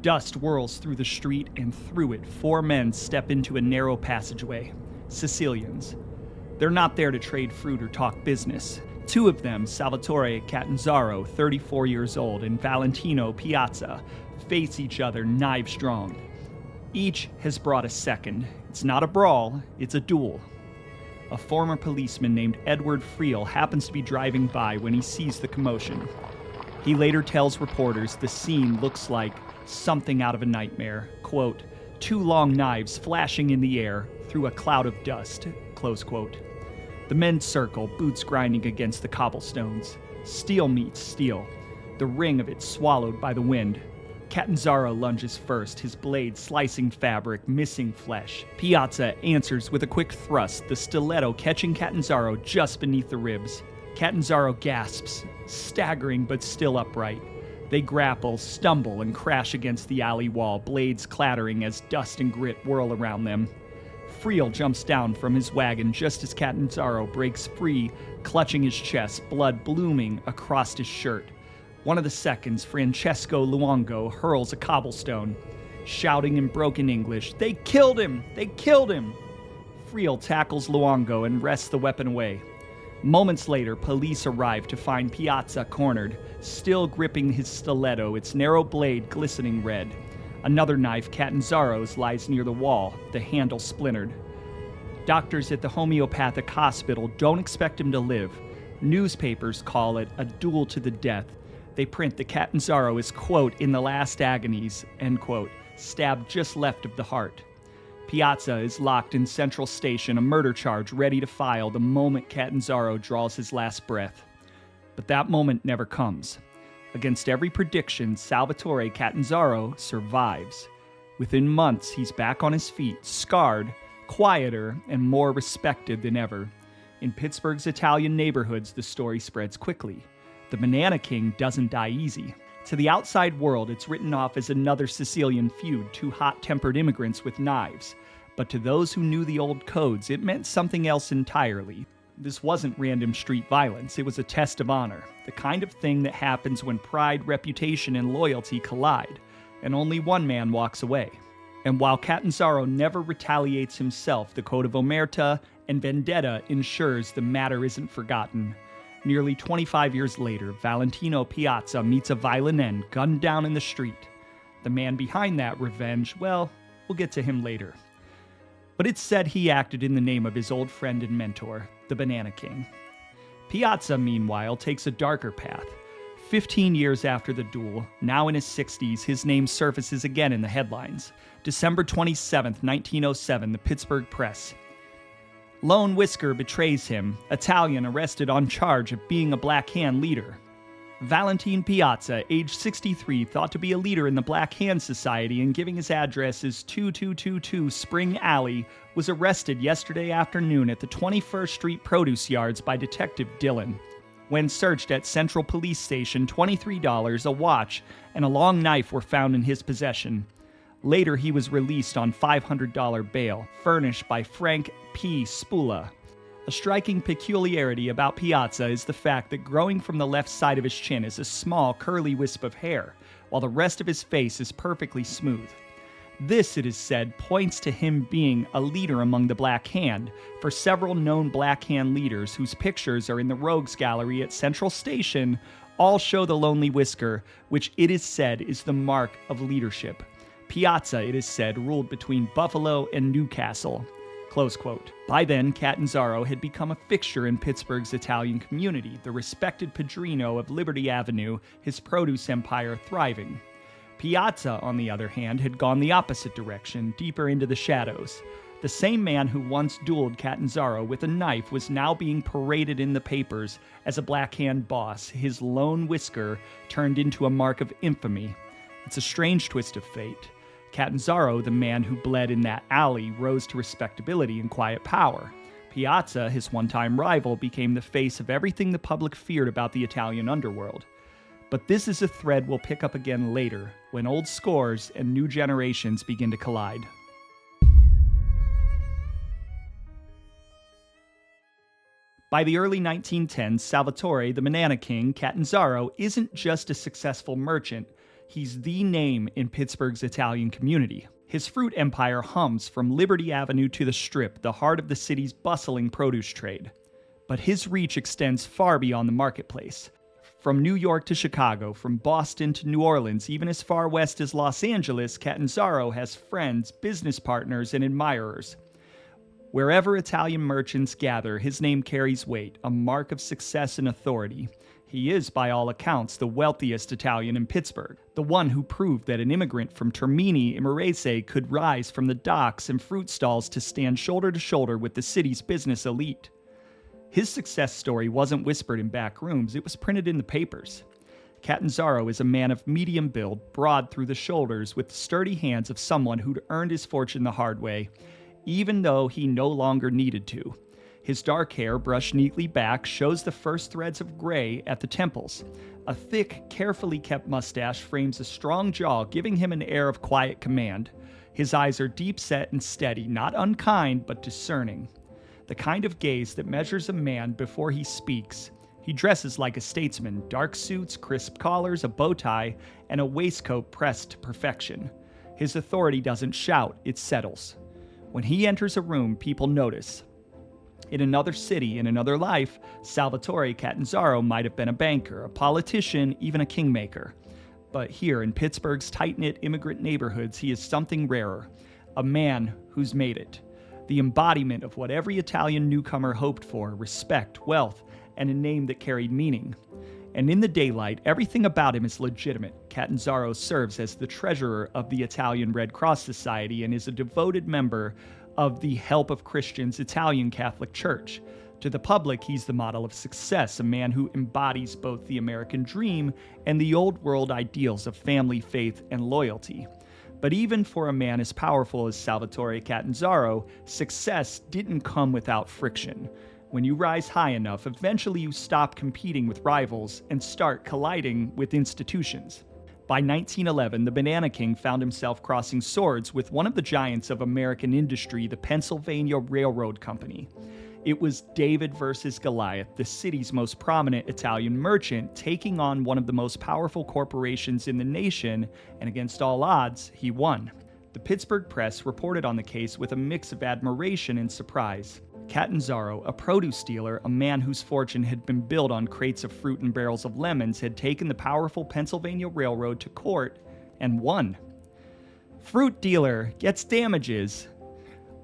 A: Dust whirls through the street, and through it 4 men step into a narrow passageway. Sicilians. They're not there to trade fruit or talk business. 2 of them, Salvatore Catanzaro, 34 years old, and Valentino Piazza, face each other knives drawn. Each has brought a second. It's not a brawl, it's a duel. A former policeman named Edward Friel happens to be driving by when he sees the commotion. He later tells reporters the scene looks like something out of a nightmare. Quote, 2 long knives flashing in the air through a cloud of dust, close quote. The men circle, boots grinding against the cobblestones. Steel meets steel, the ring of it swallowed by the wind. Catanzaro lunges first, his blade slicing fabric, missing flesh. Piazza answers with a quick thrust, the stiletto catching Catanzaro just beneath the ribs. Catanzaro gasps, staggering but still upright. They grapple, stumble, and crash against the alley wall, blades clattering as dust and grit whirl around them. Friel jumps down from his wagon just as Catanzaro breaks free, clutching his chest, blood blooming across his shirt. One of the seconds, Francesco Luongo hurls a cobblestone, shouting in broken English, "They killed him! They killed him!" Friel tackles Luongo and wrests the weapon away. Moments later, police arrive to find Piazza cornered, still gripping his stiletto, its narrow blade glistening red. Another knife, Catanzaro's, lies near the wall, the handle splintered. Doctors at the homeopathic hospital don't expect him to live. Newspapers call it a duel to the death. They print that Catanzaro is, quote, in the last agonies, end quote, stabbed just left of the heart. Piazza is locked in Central Station, a murder charge ready to file the moment Catanzaro draws his last breath. But that moment never comes. Against every prediction, Salvatore Catanzaro survives. Within months, he's back on his feet, scarred, quieter, and more respected than ever. In Pittsburgh's Italian neighborhoods, the story spreads quickly. The Banana King doesn't die easy. To the outside world, it's written off as another Sicilian feud, 2 hot-tempered immigrants with knives. But to those who knew the old codes, it meant something else entirely. This wasn't random street violence, it was a test of honor, the kind of thing that happens when pride, reputation, and loyalty collide, and only one man walks away. And while Catanzaro never retaliates himself, the code of omerta and vendetta ensures the matter isn't forgotten. Nearly 25 years later, Valentino Piazza meets a violent end, gunned down in the street. The man behind that revenge, well, we'll get to him later. But it's said he acted in the name of his old friend and mentor, the Banana King. Piazza, meanwhile, takes a darker path. 15 years after the duel, now in his 60s, his name surfaces again in the headlines. December 27, 1907, the Pittsburgh Press. Lone Whisker betrays him. Italian arrested on charge of being a Black Hand leader. Valentino Piazza, age 63, thought to be a leader in the Black Hand Society and giving his address as 2222 Spring Alley, was arrested yesterday afternoon at the 21st Street Produce Yards by Detective Dillon. When searched at Central Police Station, $23, a watch, and a long knife were found in his possession. Later, he was released on $500 bail, furnished by Frank P. Spula. A striking peculiarity about Piazza is the fact that growing from the left side of his chin is a small, curly wisp of hair, while the rest of his face is perfectly smooth. This, it is said, points to him being a leader among the Black Hand, for several known Black Hand leaders whose pictures are in the Rogues Gallery at Central Station all show the lonely whisker, which it is said is the mark of leadership. Piazza, it is said, ruled between Buffalo and Newcastle. Close quote. By then, Catanzaro had become a fixture in Pittsburgh's Italian community, the respected padrino of Liberty Avenue, his produce empire thriving. Piazza, on the other hand, had gone the opposite direction, deeper into the shadows. The same man who once dueled Catanzaro with a knife was now being paraded in the papers as a Black Hand boss, his lone whisker turned into a mark of infamy. It's a strange twist of fate. Catanzaro, the man who bled in that alley, rose to respectability and quiet power. Piazza, his one-time rival, became the face of everything the public feared about the Italian underworld. But this is a thread we'll pick up again later, when old scores and new generations begin to collide. By the early 1910s, Salvatore, the Mannnino king, Catanzaro, isn't just a successful merchant, he's the name in Pittsburgh's Italian community. His fruit empire hums from Liberty Avenue to the Strip, the heart of the city's bustling produce trade. But his reach extends far beyond the marketplace. From New York to Chicago, from Boston to New Orleans, even as far west as Los Angeles, Catanzaro has friends, business partners, and admirers. Wherever Italian merchants gather, his name carries weight, a mark of success and authority. He is, by all accounts, the wealthiest Italian in Pittsburgh, the one who proved that an immigrant from Termini Imerese could rise from the docks and fruit stalls to stand shoulder to shoulder with the city's business elite. His success story wasn't whispered in back rooms, it was printed in the papers. Catanzaro is a man of medium build, broad through the shoulders, with the sturdy hands of someone who'd earned his fortune the hard way, even though he no longer needed to. His dark hair, brushed neatly back, shows the first threads of gray at the temples. A thick, carefully kept mustache frames a strong jaw, giving him an air of quiet command. His eyes are deep-set and steady, not unkind, but discerning. The kind of gaze that measures a man before he speaks. He dresses like a statesman, dark suits, crisp collars, a bow tie, and a waistcoat pressed to perfection. His authority doesn't shout, it settles. When he enters a room, people notice. In another city, in another life, Salvatore Catanzaro might have been a banker, a politician, even a kingmaker. But here in Pittsburgh's tight-knit immigrant neighborhoods, he is something rarer. A man who's made it. The embodiment of what every Italian newcomer hoped for: respect, wealth, and a name that carried meaning. And in the daylight, everything about him is legitimate. Catanzaro serves as the treasurer of the Italian Red Cross Society and is a devoted member of the Help of Christians Italian Catholic Church. To the public, he's the model of success, a man who embodies both the American dream and the old world ideals of family, faith, and loyalty. But even for a man as powerful as Salvatore Catanzaro, success didn't come without friction. When you rise high enough, eventually you stop competing with rivals and start colliding with institutions. By 1911, the Mannnino king found himself crossing swords with one of the giants of American industry, the Pennsylvania Railroad Company. It was David versus Goliath, the city's most prominent Italian merchant, taking on one of the most powerful corporations in the nation, and against all odds, he won. The Pittsburgh press reported on the case with a mix of admiration and surprise. Catanzaro, a produce dealer, a man whose fortune had been built on crates of fruit and barrels of lemons, had taken the powerful Pennsylvania Railroad to court and won. Fruit dealer gets damages.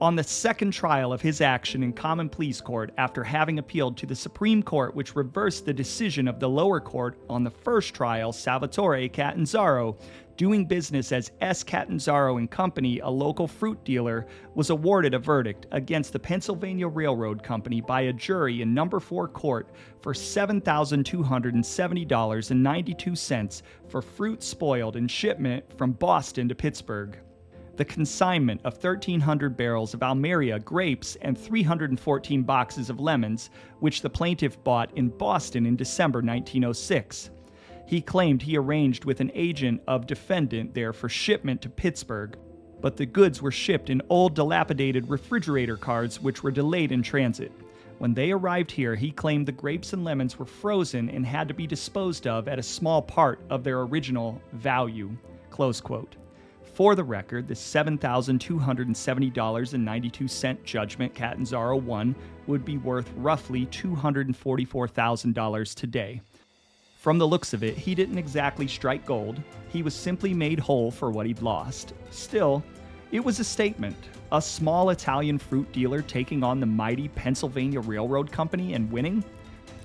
A: On the second trial of his action in common pleas court, after having appealed to the Supreme Court, which reversed the decision of the lower court on the first trial, Salvatore Catanzaro, doing business as S. Catanzaro and Company, a local fruit dealer, was awarded a verdict against the Pennsylvania Railroad Company by a jury in Number 4 Court for $7,270.92 for fruit spoiled in shipment from Boston to Pittsburgh. The consignment of 1,300 barrels of Almeria grapes and 314 boxes of lemons, which the plaintiff bought in Boston in December 1906. He claimed he arranged with an agent of defendant there for shipment to Pittsburgh, but the goods were shipped in old dilapidated refrigerator cars which were delayed in transit. When they arrived here, he claimed the grapes and lemons were frozen and had to be disposed of at a small part of their original value. Close quote. For the record, the $7,270.92 judgment Catanzaro won would be worth roughly $244,000 today. From the looks of it, he didn't exactly strike gold. He was simply made whole for what he'd lost. Still, it was a statement. A small Italian fruit dealer taking on the mighty Pennsylvania Railroad Company and winning?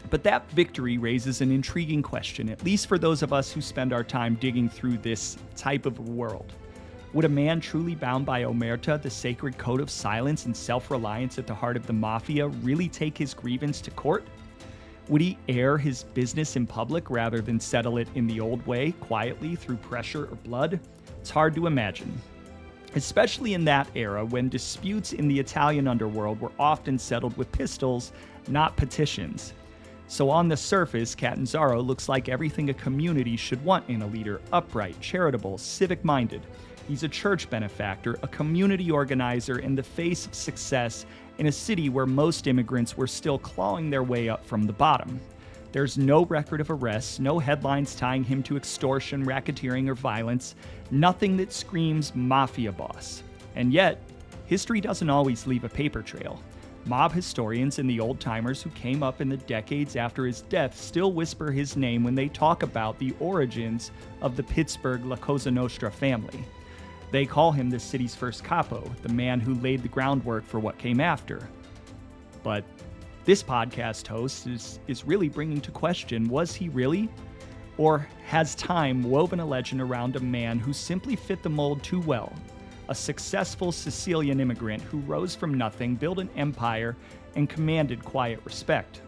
A: But that victory raises an intriguing question, at least for those of us who spend our time digging through this type of world. Would a man truly bound by omerta, the sacred code of silence and self-reliance at the heart of the Mafia, really take his grievance to court? Would he air his business in public rather than settle it in the old way, quietly, through pressure or blood? It's hard to imagine. Especially in that era, when disputes in the Italian underworld were often settled with pistols, not petitions. So on the surface, Catanzaro looks like everything a community should want in a leader: upright, charitable, civic-minded. He's a church benefactor, a community organizer, and the face of success in a city where most immigrants were still clawing their way up from the bottom. There's no record of arrests, no headlines tying him to extortion, racketeering, or violence, nothing that screams mafia boss. And yet, history doesn't always leave a paper trail. Mob historians and the old-timers who came up in the decades after his death still whisper his name when they talk about the origins of the Pittsburgh La Cosa Nostra family. They call him the city's first capo, the man who laid the groundwork for what came after. But this podcast host is really bringing to question, was he really? Or has time woven a legend around a man who simply fit the mold too well? A successful Sicilian immigrant who rose from nothing, built an empire, and commanded quiet respect.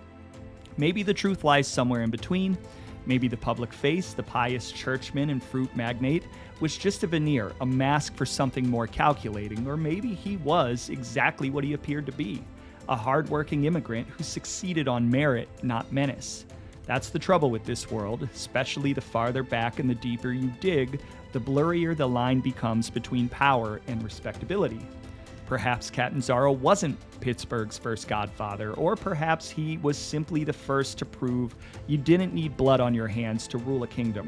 A: Maybe the truth lies somewhere in between. Maybe the public face, the pious churchman and fruit magnate, was just a veneer, a mask for something more calculating, or maybe he was exactly what he appeared to be, a hardworking immigrant who succeeded on merit, not menace. That's the trouble with this world, especially the farther back and the deeper you dig, the blurrier the line becomes between power and respectability. Perhaps Catanzaro wasn't Pittsburgh's first godfather, or perhaps he was simply the first to prove you didn't need blood on your hands to rule a kingdom.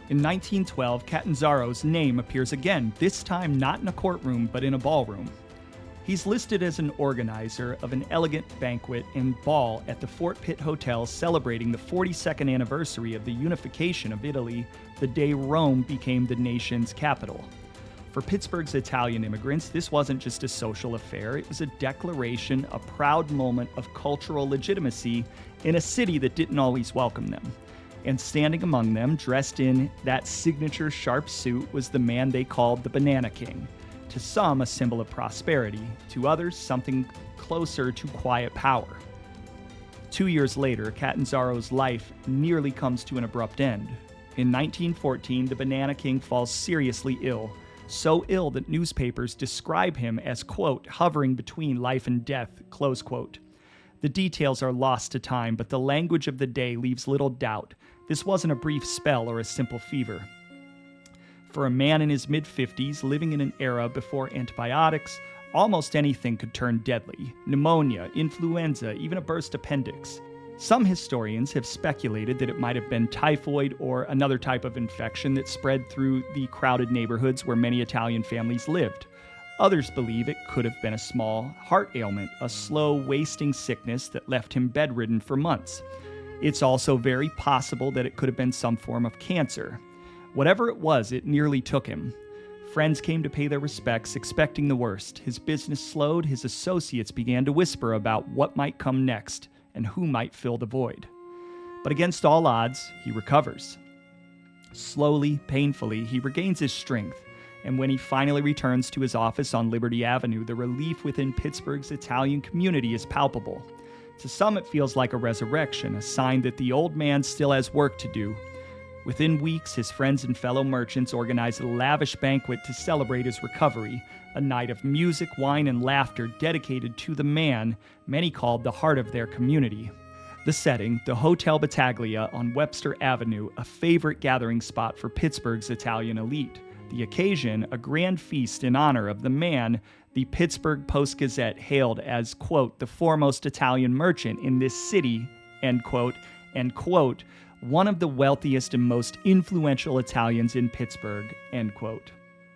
A: In 1912, Catanzaro's name appears again, this time not in a courtroom, but in a ballroom. He's listed as an organizer of an elegant banquet and ball at the Fort Pitt Hotel celebrating the 42nd anniversary of the unification of Italy, the day Rome became the nation's capital. For Pittsburgh's Italian immigrants, this wasn't just a social affair, it was a declaration, a proud moment of cultural legitimacy in a city that didn't always welcome them. And standing among them, dressed in that signature sharp suit, was the man they called the Banana King. To some, a symbol of prosperity, to others, something closer to quiet power. 2 years later, Catanzaro's life nearly comes to an abrupt end. In 1914, the Banana King falls seriously ill, so ill that newspapers describe him as, quote, hovering between life and death, close quote. The details are lost to time, but the language of the day leaves little doubt. This wasn't a brief spell or a simple fever. For a man in his mid-50s, living in an era before antibiotics, almost anything could turn deadly. Pneumonia, influenza, even a burst appendix. Some historians have speculated that it might have been typhoid or another type of infection that spread through the crowded neighborhoods where many Italian families lived. Others believe it could have been a small heart ailment, a slow, wasting sickness that left him bedridden for months. It's also very possible that it could have been some form of cancer. Whatever it was, it nearly took him. Friends came to pay their respects, expecting the worst. His business slowed, his associates began to whisper about what might come next and who might fill the void. But against all odds, he recovers. Slowly, painfully, he regains his strength, and when he finally returns to his office on Liberty Avenue, the relief within Pittsburgh's Italian community is palpable. To some, it feels like a resurrection, a sign that the old man still has work to do. Within weeks, his friends and fellow merchants organized a lavish banquet to celebrate his recovery, a night of music, wine, and laughter dedicated to the man many called the heart of their community. The setting, the Hotel Battaglia on Webster Avenue, a favorite gathering spot for Pittsburgh's Italian elite. The occasion, a grand feast in honor of the man the Pittsburgh Post-Gazette hailed as, quote, the foremost Italian merchant in this city, end quote, and, quote, one of the wealthiest and most influential Italians in Pittsburgh, end quote.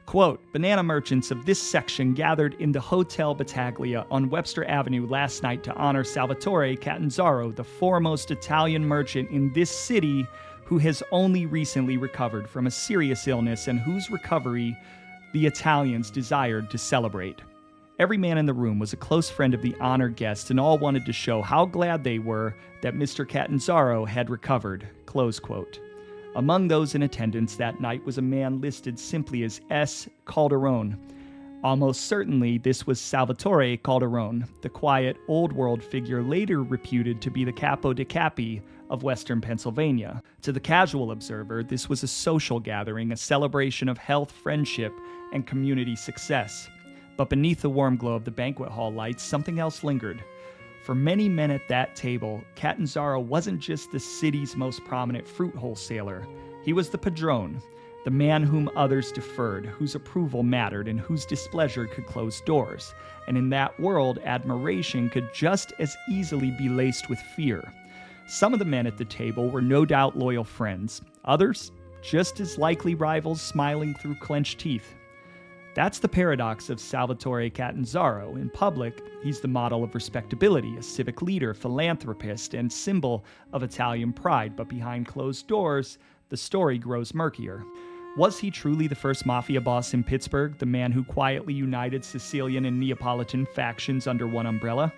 A: Quote, banana merchants of this section gathered in the Hotel Battaglia on Webster Avenue last night to honor Salvatore Catanzaro, the foremost Italian merchant in this city who has only recently recovered from a serious illness and whose recovery the Italians desired to celebrate. Every man in the room was a close friend of the honored guest, and all wanted to show how glad they were that Mr. Catanzaro had recovered, close quote. Among those in attendance that night was a man listed simply as S. Calderone. Almost certainly this was Salvatore Calderone, the quiet, old-world figure later reputed to be the capo de capi of western Pennsylvania. To the casual observer, this was a social gathering, a celebration of health, friendship, and community success. But beneath the warm glow of the banquet hall lights, something else lingered. For many men at that table, Catanzaro wasn't just the city's most prominent fruit wholesaler. He was the padrone, the man whom others deferred, whose approval mattered, and whose displeasure could close doors. And in that world, admiration could just as easily be laced with fear. Some of the men at the table were no doubt loyal friends, others just as likely rivals smiling through clenched teeth. That's the paradox of Salvatore Catanzaro. In public, he's the model of respectability, a civic leader, philanthropist, and symbol of Italian pride. But behind closed doors, the story grows murkier. Was he truly the first mafia boss in Pittsburgh, the man who quietly united Sicilian and Neapolitan factions under one umbrella?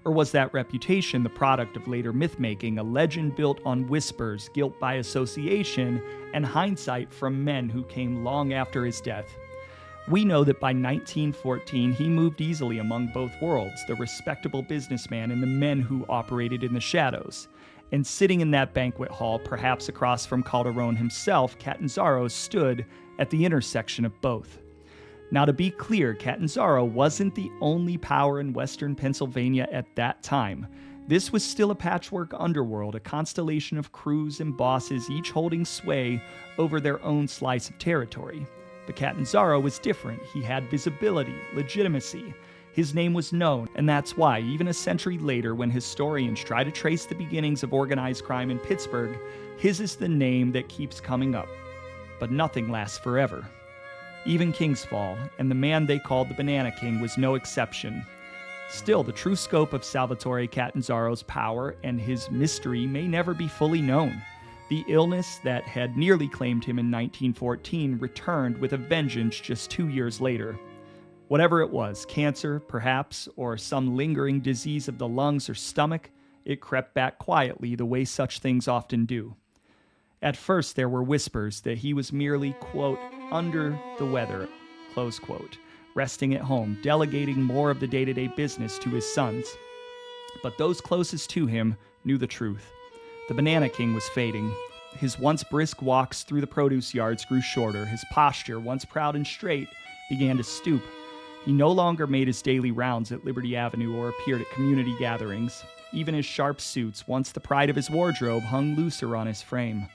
A: Or was that reputation the product of later myth-making, a legend built on whispers, guilt by association, and hindsight from men who came long after his death? We know that by 1914, he moved easily among both worlds, the respectable businessman and the men who operated in the shadows. And sitting in that banquet hall, perhaps across from Calderone himself, Catanzaro stood at the intersection of both. Now, to be clear, Catanzaro wasn't the only power in western Pennsylvania at that time. This was still a patchwork underworld, a constellation of crews and bosses, each holding sway over their own slice of territory. But Catanzaro was different. He had visibility, legitimacy. His name was known, and that's why, even a century later, when historians try to trace the beginnings of organized crime in Pittsburgh, his is the name that keeps coming up. But nothing lasts forever. Even King's Fall, and the man they called the Banana King was no exception. Still, the true scope of Salvatore Catanzaro's power and his mystery may never be fully known. The illness that had nearly claimed him in 1914 returned with a vengeance just 2 years later. Whatever it was, cancer, perhaps, or some lingering disease of the lungs or stomach, it crept back quietly the way such things often do. At first, there were whispers that he was merely, quote, under the weather, close quote, resting at home, delegating more of the day-to-day business to his sons. But those closest to him knew the truth. The Banana King was fading. His once brisk walks through the produce yards grew shorter. His posture, once proud and straight, began to stoop. He no longer made his daily rounds at Liberty Avenue or appeared at community gatherings. Even his sharp suits, once the pride of his wardrobe, hung looser on his frame.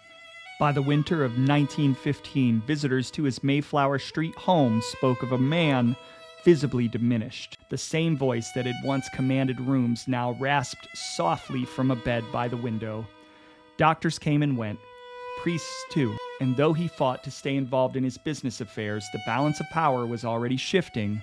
A: By the winter of 1915, visitors to his Mayflower Street home spoke of a man visibly diminished. The same voice that had once commanded rooms now rasped softly from a bed by the window. Doctors came and went, priests too, and though he fought to stay involved in his business affairs, the balance of power was already shifting,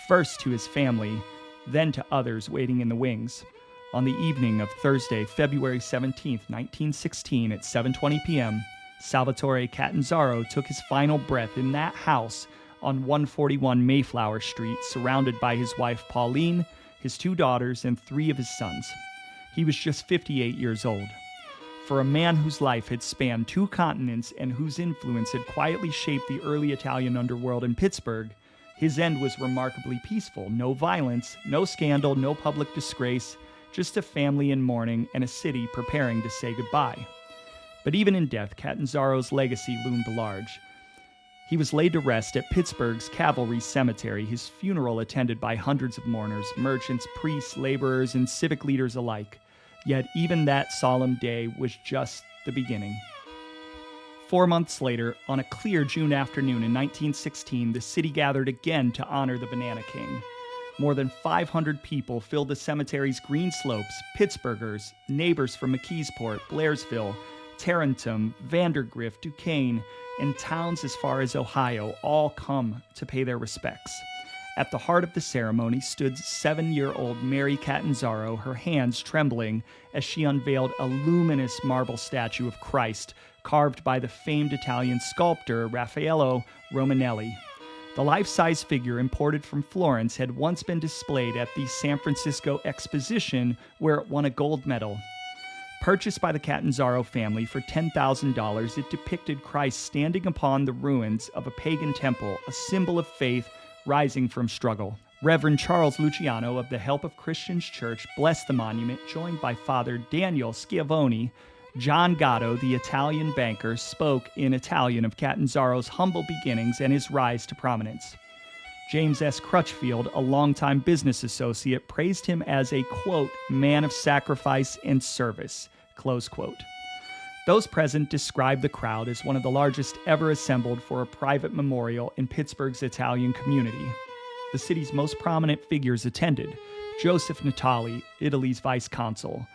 A: first to his family, then to others waiting in the wings. On the evening of Thursday, February 17, 1916, at 7:20 p.m., Salvatore Catanzaro took his final breath in that house on 141 Mayflower Street, surrounded by his wife Pauline, his 2 daughters, and 3 of his sons. He was just 58 years old. For a man whose life had spanned 2 continents and whose influence had quietly shaped the early Italian underworld in Pittsburgh, his end was remarkably peaceful. No violence, no scandal, no public disgrace, just a family in mourning and a city preparing to say goodbye. But even in death, Catanzaro's legacy loomed large. He was laid to rest at Pittsburgh's Cavalry Cemetery, his funeral attended by hundreds of mourners, merchants, priests, laborers, and civic leaders alike. Yet even that solemn day was just the beginning. 4 months later, on a clear June afternoon in 1916, the city gathered again to honor the Banana King. More than 500 people filled the cemetery's green slopes. Pittsburghers, neighbors from McKeesport, Blairsville, Tarentum, Vandergrift, Duquesne, and towns as far as Ohio all come to pay their respects. At the heart of the ceremony stood 7-year-old Mary Catanzaro, her hands trembling as she unveiled a luminous marble statue of Christ carved by the famed Italian sculptor Raffaello Romanelli. The life-size figure imported from Florence had once been displayed at the San Francisco Exposition, where it won a gold medal. Purchased by the Catanzaro family for $10,000, it depicted Christ standing upon the ruins of a pagan temple, a symbol of faith rising from struggle. Reverend Charles Luciano of the Help of Christians Church blessed the monument, joined by Father Daniel Schiavone. John Gatto, the Italian banker, spoke in Italian of Catanzaro's humble beginnings and his rise to prominence. James S. Crutchfield, a longtime business associate, praised him as a, quote, man of sacrifice and service, close quote. Those present described the crowd as one of the largest ever assembled for a private memorial in Pittsburgh's Italian community. The city's most prominent figures attended: Joseph Natali, Italy's vice consul;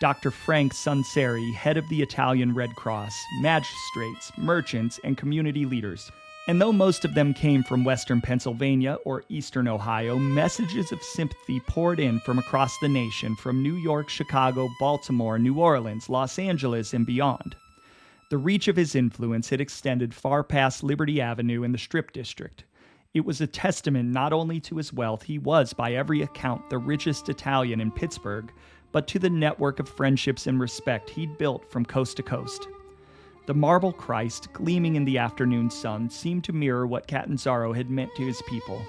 A: Dr. Frank Sunseri, head of the Italian Red Cross; magistrates, merchants, and community leaders. And though most of them came from western Pennsylvania or eastern Ohio, messages of sympathy poured in from across the nation, from New York, Chicago, Baltimore, New Orleans, Los Angeles, and beyond. The reach of his influence had extended far past Liberty Avenue in the Strip District. It was a testament not only to his wealth — he was, by every account, the richest Italian in Pittsburgh — but to the network of friendships and respect he'd built from coast to coast. The marble Christ, gleaming in the afternoon sun, seemed to mirror what Catanzaro had meant to his people.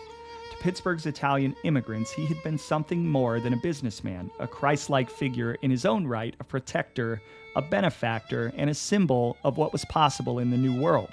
A: To Pittsburgh's Italian immigrants, he had been something more than a businessman, a Christ-like figure in his own right, a protector, a benefactor, and a symbol of what was possible in the New World.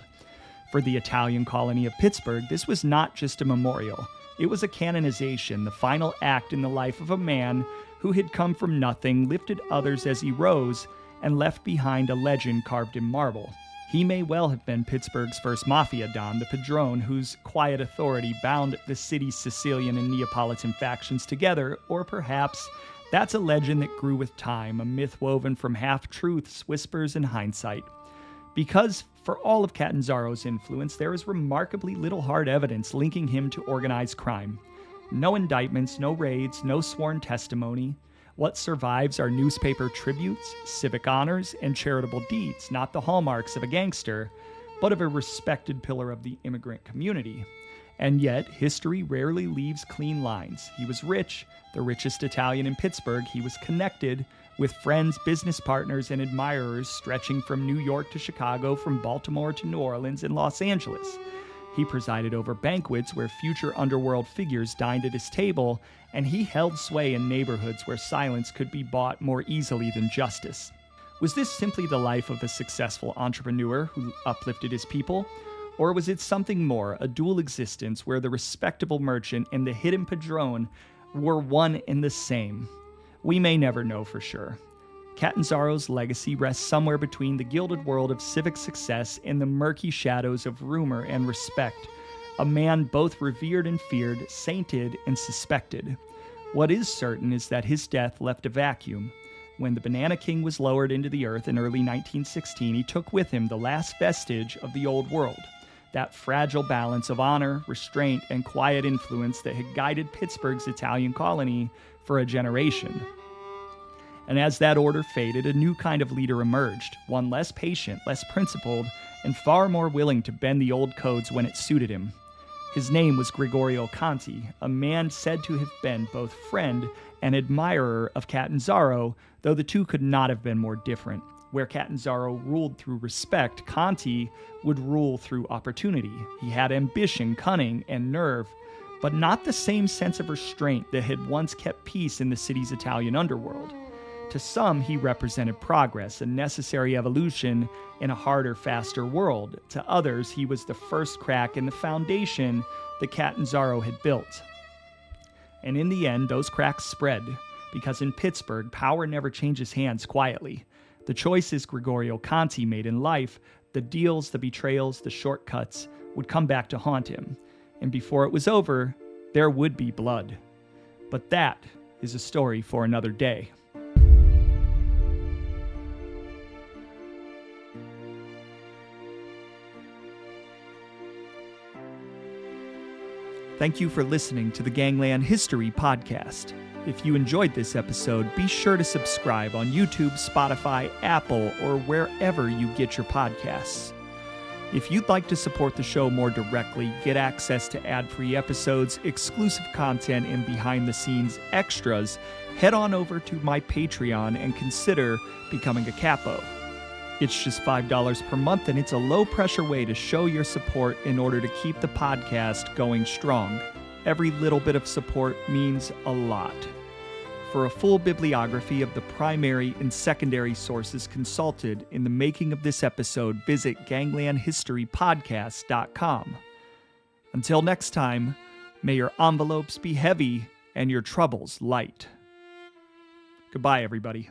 A: For the Italian colony of Pittsburgh, this was not just a memorial. It was a canonization, the final act in the life of a man who had come from nothing, lifted others as he rose, and left behind a legend carved in marble. He may well have been Pittsburgh's first Mafia don, the padrone whose quiet authority bound the city's Sicilian and Neapolitan factions together, or perhaps that's a legend that grew with time, a myth woven from half-truths, whispers, and hindsight. Because, for all of Catanzaro's influence, there is remarkably little hard evidence linking him to organized crime. No indictments, no raids, no sworn testimony. What survives are newspaper tributes, civic honors, and charitable deeds, not the hallmarks of a gangster, but of a respected pillar of the immigrant community. And yet, history rarely leaves clean lines. He was rich, the richest Italian in Pittsburgh. He was connected, with friends, business partners, and admirers stretching from New York to Chicago, from Baltimore to New Orleans and Los Angeles. He presided over banquets where future underworld figures dined at his table, and he held sway in neighborhoods where silence could be bought more easily than justice. Was this simply the life of a successful entrepreneur who uplifted his people? Or was it something more, a dual existence where the respectable merchant and the hidden padrone were one and the same? We may never know for sure. Catanzaro's legacy rests somewhere between the gilded world of civic success and the murky shadows of rumor and respect. A man both revered and feared, sainted and suspected. What is certain is that his death left a vacuum. When the Banana King was lowered into the earth in early 1916, he took with him the last vestige of the old world, that fragile balance of honor, restraint, and quiet influence that had guided Pittsburgh's Italian colony for a generation. And as that order faded, a new kind of leader emerged, one less patient, less principled, and far more willing to bend the old codes when it suited him. His name was Gregorio Conti, a man said to have been both friend and admirer of Catanzaro, though the two could not have been more different. Where Catanzaro ruled through respect, Conti would rule through opportunity. He had ambition, cunning, and nerve, but not the same sense of restraint that had once kept peace in the city's Italian underworld. To some, he represented progress, a necessary evolution in a harder, faster world. To others, he was the first crack in the foundation that Catanzaro had built. And in the end, those cracks spread, because in Pittsburgh, power never changes hands quietly. The choices Gregorio Conti made in life, the deals, the betrayals, the shortcuts, would come back to haunt him. And before it was over, there would be blood. But that is a story for another day. Thank you for listening to the Gangland History Podcast. If you enjoyed this episode, be sure to subscribe on YouTube, Spotify, Apple, or wherever you get your podcasts. If you'd like to support the show more directly, get access to ad-free episodes, exclusive content, and behind-the-scenes extras, head on over to my Patreon and consider becoming a capo. It's just $5 per month, and it's a low-pressure way to show your support in order to keep the podcast going strong. Every little bit of support means a lot. For a full bibliography of the primary and secondary sources consulted in the making of this episode, visit ganglandhistorypodcast.com. Until next time, May your envelopes be heavy and your troubles light. Goodbye, everybody.